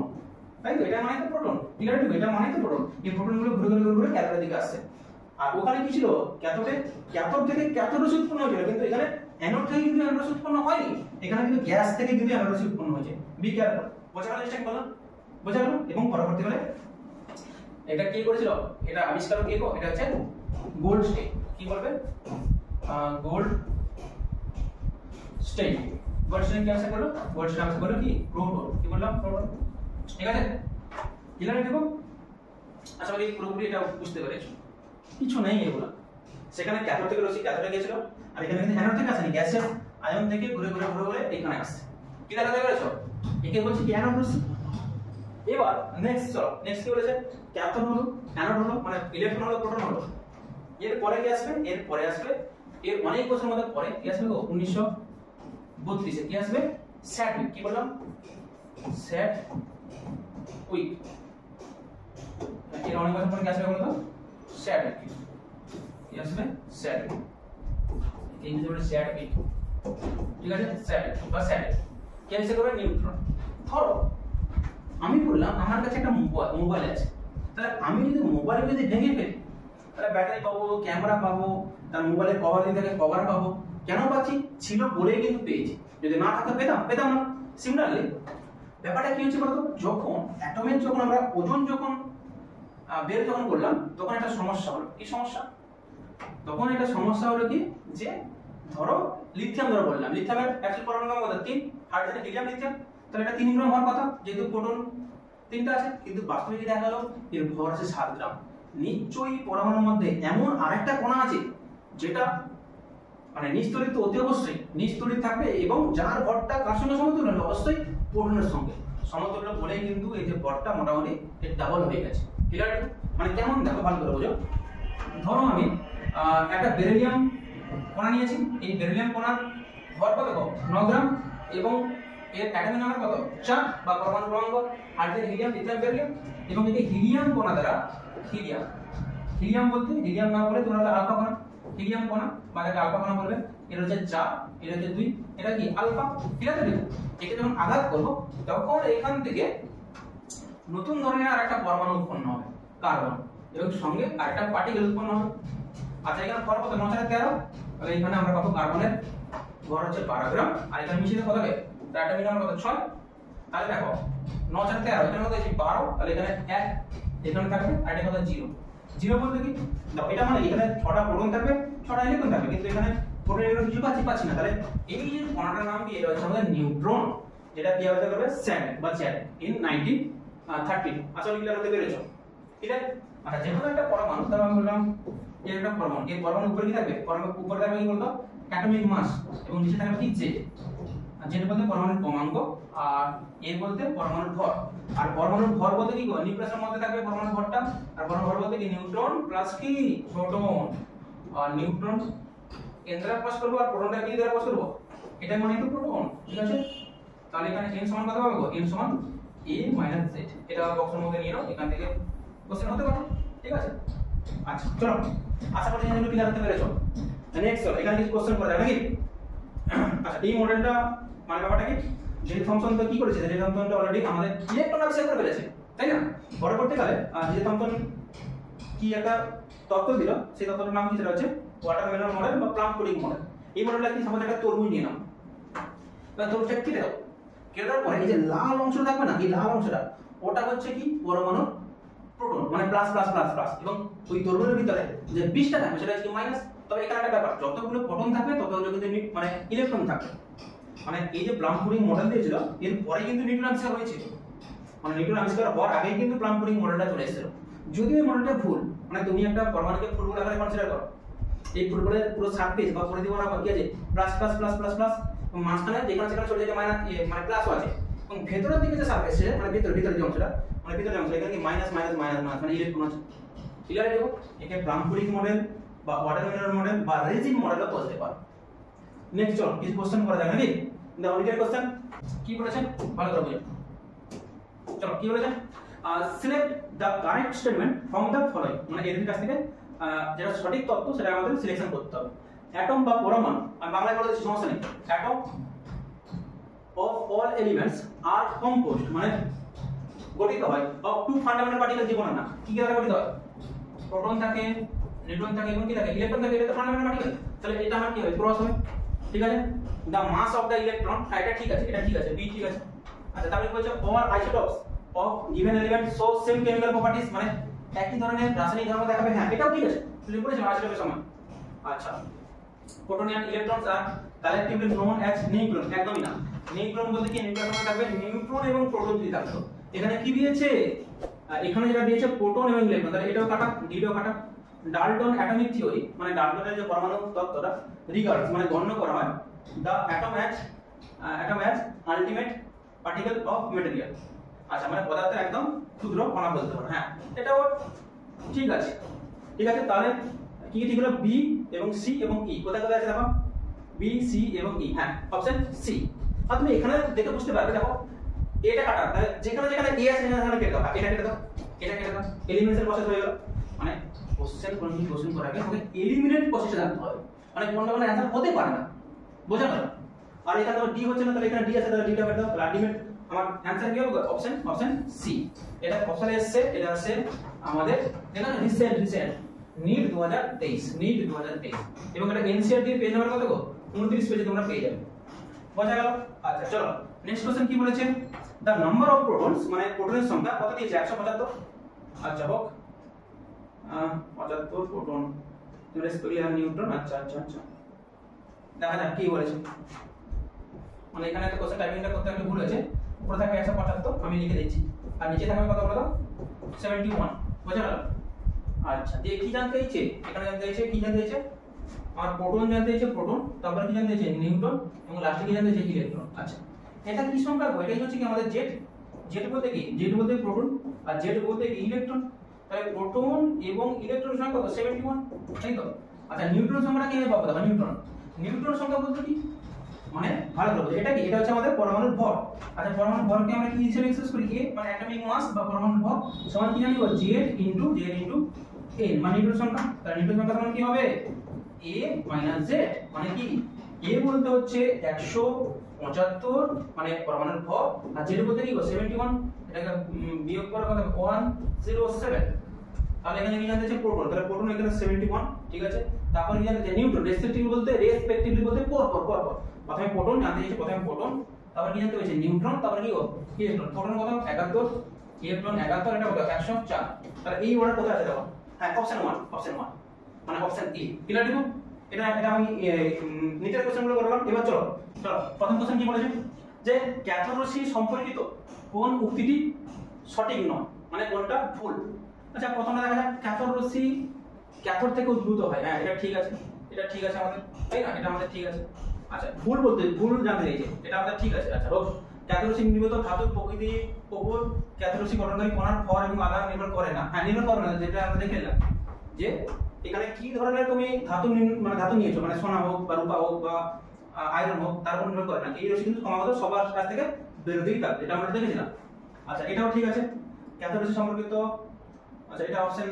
তাই তো? এটা মানে তো প্রোটন, ক্লিয়ার? এটা মানে তো প্রোটন। এই প্রোটনগুলো ঘুরে ঘুরে ঘুরে ঘুরে ক্যাথোডের দিকে আসছে। আর ওখানে কি ছিল? ক্যাথোডে, ক্যাথোড থেকে ক্যাথোড রশ্মি উৎপন্ন হয়েছিল, কিন্তু এখানে অ্যানোড থেকে কিন্তু অ্যানোড রশ্মি উৎপন্ন হয়নি। এখানে কিন্তু গ্যাস থেকে কিন্তু অ্যানোড রশ্মি উৎপন্ন হয়েছে। Be careful. বোঝা গেল? চেক করলাম, বোঝা গেল? এবং পরবর্তীকালে এটা কে করেছিল? এটা আবিষ্কারক কে গো? এটা হচ্ছে গোল্ডস্টেইন। কি বলবে? গোল্ডস্টেইন। গোল্ডস্টেইন কি আবিষ্কার করলো? গোল্ডস্টেইন আবিষ্কার করলো কি? প্রোটন। কি বললাম? প্রোটন। ঠিক আছে, ক্লিয়ার দেখো। আশা করি পুরোপুরি এটা বুঝতে পেরেছো। কিছু নেই এগুলো। সেখানে ক্যাথোড থেকে রশ্মি ক্যাথোডে গিয়েছিল, আর এখানে কিন্তু অ্যানোড থেকে আসেনি, গ্যাসের আয়ন থেকে ঘুরে ঘুরে ঘুরে ঘুরে এখানে আসছে। ক্লিয়ার হতে পেরেছো? একে বলছি কি অ্যানোড রশ্মি। এবার নেক্সট চলো, নেক্সট কি বলেছে? ক্যাথোড হলো, অ্যানোড হলো, মানে ইলেকট্রন হলো, প্রোটন হলো। এর পরে কি আসবে? এর পরে আসবে, এর অনেক বছরের মধ্যে পরে কি আসবে গো? 1932 এ কি আসবে? স্যাডউইক। কি বললাম? স্যাডউইক। এর অনেক বছর পরে কি আসবে বলো তো? স্যাডউইক। কি আসবে? স্যাডউইক। ইংরেজি বলে স্যাডউইক। ঠিক আছে, স্যাডউইক বা স্যাডউইক। কি আবিষ্কার করবে? নিউট্রন। ধরো আমি বললাম আমার কাছে একটা মোবাইল আছে, তাহলে আমি যদি মোবাইল যদি ভেঙে ফেলি, তাহলে ব্যাটারি পাবো, ক্যামেরা পাবো, তার মোবাইলের কভার দিয়ে থাকে কভার পাবো। কেন পাচ্ছি? ছিল বলেই কিন্তু পেয়েছি। যদি না থাকতে পেতাম না। সিমিলারলি ব্যাপারটা কি হচ্ছে বলতো? যখন অ্যাটমের যখন আমরা ওজন যখন বের যখন করলাম, তখন একটা সমস্যা হলো। কি সমস্যা? তখন একটা সমস্যা হলো কি, যে ধরো লিথিয়াম ধরো বললাম, লিথিয়ামের অ্যাটমিক পরমাণু কত? 3। হাইড্রোজেন, হিলিয়াম, লিথিয়াম, তাহলে এটা 3 গ্রাম হওয়ার কথা, যেহেতু প্রোটন 3টা আছে। কিন্তু বাস্তবে কি দেখা গেল? এর ভর আছে 7 গ্রাম। নিশ্চয়ই পরমাণুর মধ্যে এমন আরেকটা কণা আছে যেটা মানে নিস্তড়িত, অতি অবশ্যই নিস্তড়িত থাকবে, এবং যার ভরটা কার সঙ্গে সমতুল্য? অবশ্যই প্রোটনের সঙ্গে সমতুল্য। বলেই কিন্তু এই যে ভরটা মোটামুটি ডাবল হয়ে গেছে। ক্লিয়ার? মানে কেমন দেখো, ভালো করে বোঝো। ধরো আমি একটা বেরিলিয়াম কণা নিয়েছি। এই বেরিলিয়াম কণার ভর কত? 9 গ্রাম, এবং এর অ্যাটমিক নাম্বার কত? 4 বা পরমাণু ক্রমাঙ্ক। হাইড্রোজেন, হিলিয়াম, লিথিয়াম, বেরিলিয়াম, এবং এই হিলিয়াম কণা দ্বারা হিলিয়াম বলতে হিলিয়াম না বলে তোমরা আলফা কণা, হিলিয়াম কণা বা এটাকে আলফা কণা বলবে। এটা হচ্ছে 4, এটা হচ্ছে 2, এটা কি আলফা। ঠিক আছে, একে যখন আঘাত করব, তখন এখান থেকে নতুন ধরনের আরেকটা পরমাণু উৎপন্ন হবে, কার্বন, এবং সঙ্গে আরেকটা পার্টিকেল উৎপন্ন হবে। আচ্ছা, এখানে ভর কত? 9 × 13। তাহলে এখানে আমরা কত? কার্বনের ভর হচ্ছে 12 গ্রাম, আর এখানে মিশিয়ে কত হবে? অ্যাটমিক নাম্বার কত? 6। তাহলে দেখো 9 × 13, এখানে কত আছে? 12। তাহলে এখানে 1 এখানে থাকবে, আর এটা কত? 0 বলতে কি? দেখো এটা মানে এখানে 6টা প্রোটন থাকবে, 6টা ইলেকট্রন থাকবে, কিন্তু এখানে প্রোটন ইলেকট্রন কিছু পাচ্ছি না। তাহলে এই যে কণাটার নাম কি? এটা হচ্ছে আমাদের নিউট্রন, যেটা কি আবিষ্কার করবে? স্যাড বা চ্যাড ইন 1913। আসলে ক্লিয়ার হতে পেরেছো? ঠিক আছে। আচ্ছা, যেকোনো একটা পরমাণু, তাহলে আমি বললাম এর একটা পরমাণু, এই পরমাণুর উপরে কি থাকবে? পরমাণুর উপরে থাকবে কি বলতো? অ্যাটমিক মাস, এবং নিচে থাকবে কি? জেড। যেটা বলতে পরমাণুর ক্রমাঙ্ক, আর এর বলতে পরমাণুর ভর। আর পরমাণুর ভর বলতে কি? নিউক্লিয়াসের মধ্যে থাকবে পরমাণুর ভরটা, আর পরমাণুর ভর বলতে কি? নিউট্রন প্লাস কি? প্রোটন। আর নিউট্রন n দ্বারা প্রকাশ করব, আর প্রোটনটা কি দ্বারা প্রকাশ করব? এটা মানে তো প্রোটন। ঠিক আছে, তাহলে এখানে n সমান কত পাবো? n সমান a - z। এটা বক্সের মধ্যে নিয়ে নাও, এখান থেকে কোশ্চেন হতে পারে। ঠিক আছে, আচ্ছা চলো, আশা করি এগুলো ক্লিয়ার হতে পেরেছো। নেক্সট চলো, এখানে কিছু কোশ্চেন করা যাবে নাকি? আচ্ছা, এই মডেলটা মানে ব্যাপারটা কি? যে থমসন তো কি করেছে? যে থমসনটা অলরেডি আমাদের ইলেকট্রন আবিষ্কার করে ফেলেছে, তাই না? পরবর্তীকালে যে থমসন কি একটা তত্ত্ব দিল, সেই তত্ত্বটার নাম কি? সেটা হচ্ছে ওয়াটারমেলন মডেল বা প্লাম পুডিং মডেল। এই মডেলটা কি? সাপোজ একটা তরমুজ নিয়ে নাও, বা তরমুজটা কেটে দাও, কেটে দেওয়ার পরে এই যে লাল অংশটা থাকবে না, এই লাল অংশটা ওটা হচ্ছে কি? পরমাণু প্রোটন, মানে প্লাস প্লাস প্লাস প্লাস, এবং ওই তরমুজের ভিতরে যে বিষটা থাকবে সেটা হচ্ছে মাইনাস। তবে এখানে একটা ব্যাপার, যতগুলো প্রোটন থাকবে ততগুলো কিন্তু মানে ইলেকট্রন থাকবে। মানে এই যে প্লাম পুডিং মডেল দিয়েছিল, এর পরে কিন্তু নিউটন আবিষ্কার হয়েছিল। মানে নিউটন আবিষ্কার হওয়ার আগেই কিন্তু প্লাম পুডিং মডেলটা চলে এসেছিল। যদিও এই মডেলটা ভুল, মানে তুমি একটা পরমাণুকে ফুটবল আকারে কনসিডার করো, এই ফুটবলের পুরো সারফেস বা পরিধি বরাবর কি আছে? Plus plus plus plus plus, এবং মাঝখানে যেখানে সেখানে চলে যেতে মাইনাস, মানে প্লাসও আছে, এবং ভেতরের দিকে যে সারফেস, মানে ভিতরে যে অংশটা, মানে ভিতরের অংশ, এখানে কি মাইনাস মাইনাস মাইনাস মাইনাস, মানে ইলেকট্রন আছে। ক্লিয়ার হয়ে যাবে? একে প্লাম পুডিং মডেল বা ওয়াটারমেলন মডেল বা রেজিন মডেলও বলতে পারো। নেক্সট চলো, কিছু কোশ্চেন করা যাবে নাকি? দেখো অনেকের কোশ্চেন কি বলেছেন, ভালো করে বুঝুন। চলো, কি বলেছেন? Select the correct statement from the following, মানে এদের কাছ থেকে যেটা সঠিক তথ্য সেটা আমাদের সিলেকশন করতে হবে। অ্যাটম বা পরমাণু, আমি বাংলায় বলে দিচ্ছি, সমস্যা নেই। Atom of all elements are composed, মানে গঠিত হয় অফ টু ফান্ডামেন্টাল পার্টিকেল, জীবনের না কি দ্বারা গঠিত হয়? প্রোটন থাকে, নিউট্রন থাকে, এবং কি থাকে? ইলেকট্রন থাকে। এটা তো ফান্ডামেন্টাল পার্টিকেল, তাহলে এটা আমার কি হবে? ক্রস হবে। ঠিক আছে, the mass of the electron, এটা ঠিক আছে, এটা ঠিক আছে, বি ঠিক আছে। আচ্ছা, তাহলে বলছে all isotopes of given element show same chemical properties, মানে একই ধরনের রাসায়নিক ধর্ম দেখাবে, হ্যাঁ এটাও ঠিক আছে, তুই বলেছিস আইসোটোপের সময়। আচ্ছা, proton and electrons are collectively known as nucleon, একদমই না। নিউক্লিয়ন বলতে কি, নিউক্লিয়ন মানে থাকবে নিউট্রন এবং প্রোটন যদি থাকতো। এখানে কি দিয়েছে, এখানে যেটা দিয়েছে প্রোটন এবং ইলেকট্রন, তাহলে এটাও কাটা, ডিটাও কাটা। ডাল্টন অ্যাটমিক থিওরি মানে ডাল্টনের যে পরমাণু তত্ত্বটা রিগার্ড মানে গণ্য করা হয় the atom as ultimate particle of material. আচ্ছা, মানে পদার্থের একদম ক্ষুদ্র কণা বলতে পারো, হ্যাঁ এটাও ঠিক আছে। ঠিক আছে, তাহলে কি ঠিক হলো, বি এবং সি এবং ই কোথায় কোথায় আছে দেখো, বি সি এবং ই, হ্যাঁ অপশন সি। আর তুমি এখানে দেখে বুঝতে পারবে, দেখো এটা কাটা, তাহলে যেখানে যেখানে এ আছে সেখানে কেটে দাও, এটা কেটে দাও, এটা কেটে দাও, এলিমিনেশন প্রসেস হয়ে গেল। মানে কোশ্চেন করার আগে ওকে এলিমিনেট প্রসেসে জানতে হবে, মানে কোনটা কোনো অ্যানসার হতে পারে না, বোঝা গেল। আর এখানে তো ডি হচ্ছে না, তাহলে এখানে ডি আছে, তাহলে ডিটা কেটে দাও, তাহলে আলটিমেট আমার অ্যানসার কি হবে, অপশন সি। এটা অপশনে এসেছে, এটা আছে আমাদের এখানে রিসেন্ট নিট 2023 এবং এটা এনসিইআরটি পেজ নাম্বার কত গো, 29 পেজে তোমরা পেয়ে যাবে, বোঝা গেল। আচ্ছা চলো নেক্সট কোশ্চেন কি বলেছে, দা নাম্বার অফ প্রোটনস মানে প্রোটনের সংখ্যা কত দিয়েছে, 175। আচ্ছা হোক 75 প্রোটন রেসপেক্টলি আর নিউট্রন। আচ্ছা আচ্ছা আচ্ছা, দেখা যাক কি বলেছে। মানে এখানে একটা কোশ্চেন টাইপিংটা করতে একটু ভুল হয়েছে, উপরে থাকে 175 আমি লিখে দিচ্ছি, আর নিচে থাকবে কত বলো তো, 71, বোঝা গেল। আচ্ছা, দিয়ে কি জানতে চাইছে, এখানে জানতে চাইছে কি জানতে চাইছে, আর প্রোটন জানতে চাইছে প্রোটন, তারপরে কি জানতে চাইছে নিউট্রন, এবং লাস্টে কি জানতে চাইছে ইলেকট্রন। আচ্ছা, এটা কি সংখ্যা গো, এটাই হচ্ছে কি আমাদের জেড। জেড বলতে কি, জেড বলতে প্রোটন আর জেড বলতে কি ইলেকট্রন, তাহলে প্রোটন এবং ইলেকট্রন সংখ্যা কত, 71, তাই তো। আচ্ছা, নিউট্রন সংখ্যাটা কিভাবে পাবো, দেখো নিউট্রন সংখ্যা বলতে কি, মানে ভালো করে এটা কি, এটা হচ্ছে আমাদের পরমাণুর ভর। আচ্ছা, পরমাণুর ভরকে আমরা কি হিসেবে এক্সপ্রেস করি, a মানে অ্যাটমিক মাস বা পরমাণুর ভর সমান কি জানি, z ইনটু n মানে নিউট্রন সংখ্যা। তাহলে নিউট্রন সংখ্যা সমান কি হবে, a z, মানে কি a বলতে হচ্ছে 175 মানে পরমাণুর ভর, আর z বলতে কি 71, এটাকে বিয়োগ করা কত 107। তাহলে এখানে কি জানতে চাই প্রোটন, তাহলে প্রোটন এখানে 71, ঠিক আছে। তারপর কি জানতে চাই নিউট্রন, রেসপেক্টিভলি বলতে পর প্রথমে প্রোটন জানতে চাইছে, প্রথমে প্রোটন, তারপর কি জানতে হয়েছে নিউট্রন, তারপর কি ইলেকট্রন। প্রোটন কত 71, ইলেকট্রন 71, এটা কত 104। তাহলে এই অর্ডার কোথায় আছে দেখো, হ্যাঁ অপশন 1 মানে অপশন এ ক্লিয়ার। দেখো এটা আমি নিচের কোশ্চেনগুলো করলাম। এবার চলো প্রথম কোশ্চেন কি বলেছে, যে ক্যাথোড রশ্মি সম্পর্কিত কোন উক্তিটি সঠিক নয়, মানে কোনটা ভুল। আচ্ছা, প্রথমটা দেখা যাক, ক্যাথোড রশ্মি ক্যাথোড থেকে উদ্ভূত হয়, হ্যাঁ এটা ঠিক আছে, এটা ঠিক আছে আমাদের, তাই না, এটা আমাদের ঠিক আছে। আচ্ছা, ভুল বলতে ভুল জানতে চাইছে, এটা আমাদের ঠিক আছে। আচ্ছা হোক, ক্যাথোড রশ্মি নির্মিত ধাতুর প্রকৃতির উপর ক্যাথোড রশ্মি গঠনকারী কণার ভর এবং আধান নির্ভর করে না, হ্যাঁ নির্ভর করে না, যেটা আমরা দেখলাম যে এখানে কি ধরনের তুমি ধাতু মানে ধাতু নিয়েছো, মানে সোনা হোক বা রূপা হোক বা আয়রন হোক, তার উপর নির্ভর করে না। এই রশ্মি কিন্তু ক্রমাগত সবার কাছ থেকে বেরোতেই থাকবে, এটা আমরা দেখেছিলাম। আচ্ছা, এটাও ঠিক আছে, ক্যাথোড রশ্মি সম্পর্কিত। আচ্ছা, এটা অপশন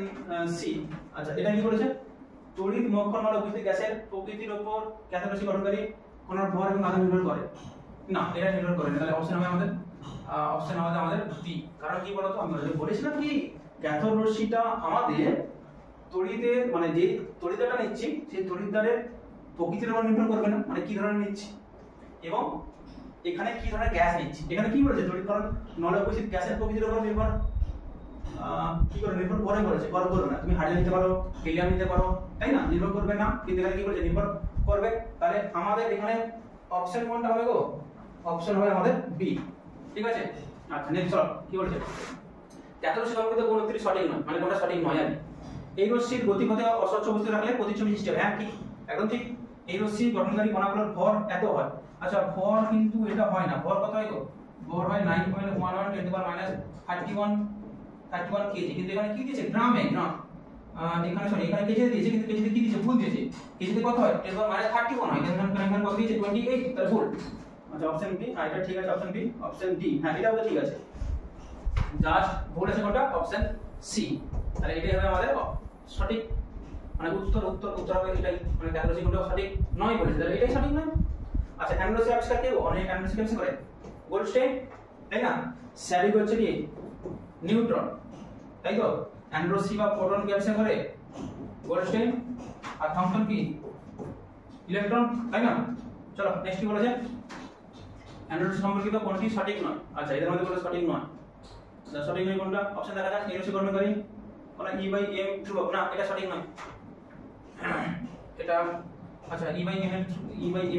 সি। আচ্ছা, এটা কি বলেছে, তড়িৎ মক্ষণ উপস্থিত গ্যাসের প্রকৃতির উপর ক্যাথোড রশ্মি গঠনকারী কণার ভর এবং আধান নির্ভর করে না, এটা নির্ভর করে না। তাহলে অপশন হবে আমাদের বি। কারণ কি বলতো, আমি বলেছিলাম কি ক্যাথোড রশ্মিটা আমাদের তড়িতের মানে যে তড়িৎদ্বারটা নিচ্ছি সেই তড়িৎদ্বারের প্রকৃতির উপর নির্ভর করবে না, মানে কি ধরনের নিচ্ছি এবং এখানে কি ধরনের গ্যাস নিচ্ছি। এখানে কি বলেছে, তড়িৎকরণ নলে উপস্থিত গ্যাসের প্রকৃতির উপর নির্ভর কি করে নির্ভর করে বলেছে, করবে না। তুমি হাইড্রোজেন নিতে পারো, হিলিয়াম নিতে পারো, তাই না, নির্ভর করবে না। কিন্তু এখানে কি বলেছে, নির্ভর করবে। তাহলে আমাদের এখানে অপশন কোনটা হবে গো, অপশন হবে আমাদের বি, ঠিক আছে। আচ্ছা নেক্সট চলো কি বলেছে, ক্যাথোড রশ্মি সম্পর্কিত কোন উক্তিটি সঠিক নয়, মানে কোনটা সঠিক নয় আর এই রশ্মির গতিপথে অস্বচ্ছ বস্তু রাখলে প্রতিচ্ছবি সৃষ্টি হবে, হ্যাঁ ঠিক, একদম ঠিক। এই রশ্মি গঠনকারী কণাগুলোর ভর এত হয়। আচ্ছা, ভর কিন্তু এটা হয় না, ভর কত হয় গো, ভর হয় 9.11 × 10⁻31 কেজি, কিন্তু এখানে কি দিয়েছে গ্রামে, গ্রাম এখানে সরি এখানে কেজিতে দিয়েছে, কিন্তু কেজিতে কি দিয়েছে, ভুল দিয়েছে। কেজিতে কত হয় 10⁻31 হয়, এখানে কত দিয়েছে 28, তাহলে ভুল। আচ্ছা, অপশন বি, এটা ঠিক আছে, অপশন ডি, হ্যাঁ এটাও তো ঠিক আছে, জাস্ট ভুল আছে কোনটা, অপশন সি। তাহলে এটাই হবে আমাদের সঠিক, মানে উত্তর হবে এটাই, মানে ক্যাথোড রশ্মি কোনটা সঠিক নয় বলেছে, তাহলে এটাই সঠিক নয়। আচ্ছা, অ্যানোড রশ্মি আবিষ্কার কে, অনেক অ্যানোড রশ্মি আবিষ্কার করে গোল্ডস্টাইন, তাই না। স্যাডিক হচ্ছে কি নিউট্রন, তাই তো। অ্যানোড রশ্মি বা প্রোটন কে আবিষ্কার করে গোল্ডস্টাইন, আর থমসন কি ইলেকট্রন, তাই না। চলো নেক্সট কি বলেছে, অ্যানোড রশ্মি সম্পর্কিত কোনটি সঠিক নয়। আচ্ছা, এদের মধ্যে কোনটা সঠিক নয়, সঠিক নয় কোনটা, অপশন দেখা যাক। এই রশ্মি গঠনকারী বলা E বাই m ধ্রুবক, না এটা সঠিক নয়। এটা আচ্ছা E বাই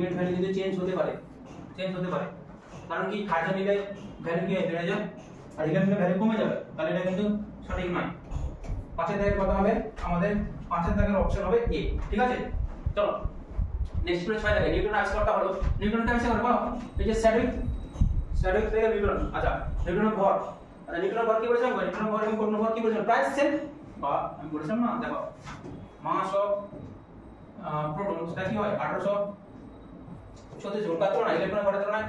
m এর ভ্যালু কিন্তু চেঞ্জ হতে পারে, কারণ কি হাইড্রোজেন নিলে ভ্যালু কি বেড়ে যায় আর হিলিয়ামের ভ্যালু কমে যাবে, তাহলে এটা কিন্তু সঠিক নয়। 5 এর দাগের কথা হবে আমাদের 5 এর দাগের অপশন হবে A, ঠিক আছে। চলো নেক্সট প্রশ্ন 6 দাগে নিউটন আবিষ্কারটা হলো, নিউটনকে আবিষ্কার করব এই যে স্ট্যাটিক থেকে নিউটন। আচ্ছা নিউটনের ভর, আচ্ছা নিউটনের ভর কি বলেছিলাম, নিউটনের ভর এবং কোণের ভর কি বলেছিলাম, প্রায় সেম। বা আমি বলেছিলাম না, দেখো মাস অফ প্রোটন সেটা কি হয় 1834 জুল, কত না ইলেকট্রনের ভরের তুলনায়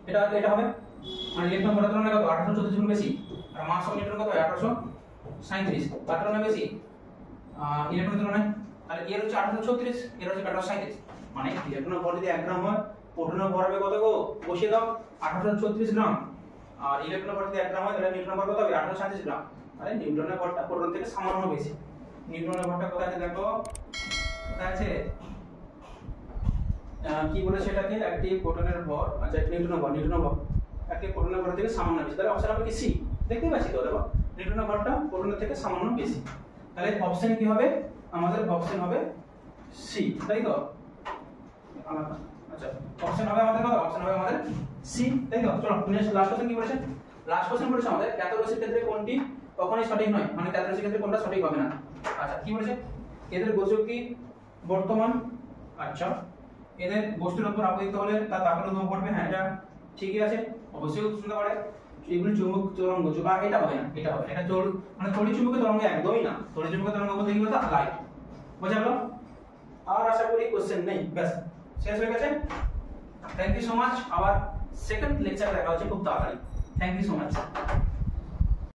এটা হবে, মানে ইলেকট্রন ভরের তুলনায় কত 1834 জুল বেশি, আর মাস অফ নিউটন কত 1837, কত না বেশি ইলেকট্রনের তুলনায়, তাহলে এর হচ্ছে 1836, এর হচ্ছে 1837, মানে ইলেকট্রনের ভর যদি 1 গ্রাম হয় প্রোটনের ভর হবে কত গো, বসিয়ে দাও 1836 গ্রাম, আর ইলেকট্রনের ভর যদি 1 গ্রাম হয় তাহলে নিউটনের ভর কত হবে 1837 গ্রাম, তাহলে নিউটনের ভরটা প্রোটন থেকে সামান্য বেশি। নিউটনের ভরটা কোথায় আছে দেখো, কোথায় আছে কি বলেছে এটাকে, একটি প্রোটনের ভর, আচ্ছা নিউটনের ভর একটি প্রোটনের ভর থেকে সামান্য বেশি, তাহলে অপশন হবে কি সি, দেখতে পাচ্ছি তো দেখো নিউটনের ভরটা প্রোটনের থেকে সামান্য বেশি, তাহলে অপশন কি হবে আমাদের, অপশন হবে সি, তাই তো। আচ্ছা অপশন হবে আমাদের কত, অপশন হবে আমাদের সি, তাই তো। চলো নেক্সট লাস্ট কোশ্চেন কি বলেছে, লাস্ট কোশ্চেন বলেছে আমাদের ক্যাথোড ক্ষেত্রে কোনটি কখনোই সঠিক নয়, মানে ক্যাথোড ক্ষেত্রে কোনটা সঠিক হবে না। আচ্ছা কি বলেছে, এদের গতিশক্তি বর্তমান, আচ্ছা এদের বস্তুর উপর আপতিত হলে তার তাপের প্রভাব পড়বে, হ্যাঁ এটা ঠিকই আছে, অবশ্যই উষ্ণতা বাড়ে, এগুলো চুম্বক তরঙ্গ, বা এটা হবে না, এটা হবে এটা মানে তড়িৎ চুম্বকীয় তরঙ্গ একদমই না, তড়িৎ চুম্বকীয় তরঙ্গ বলতে কি বলতো লাইট, বোঝা গেল। আর আশা করি কোশ্চেন নেই, ব্যাস শেষ হয়ে গেছে। থ্যাংক ইউ সো মাচ, আবার সেকেন্ড লেকচার দেখা হচ্ছে খুব তাড়াতাড়ি। Thank you so much.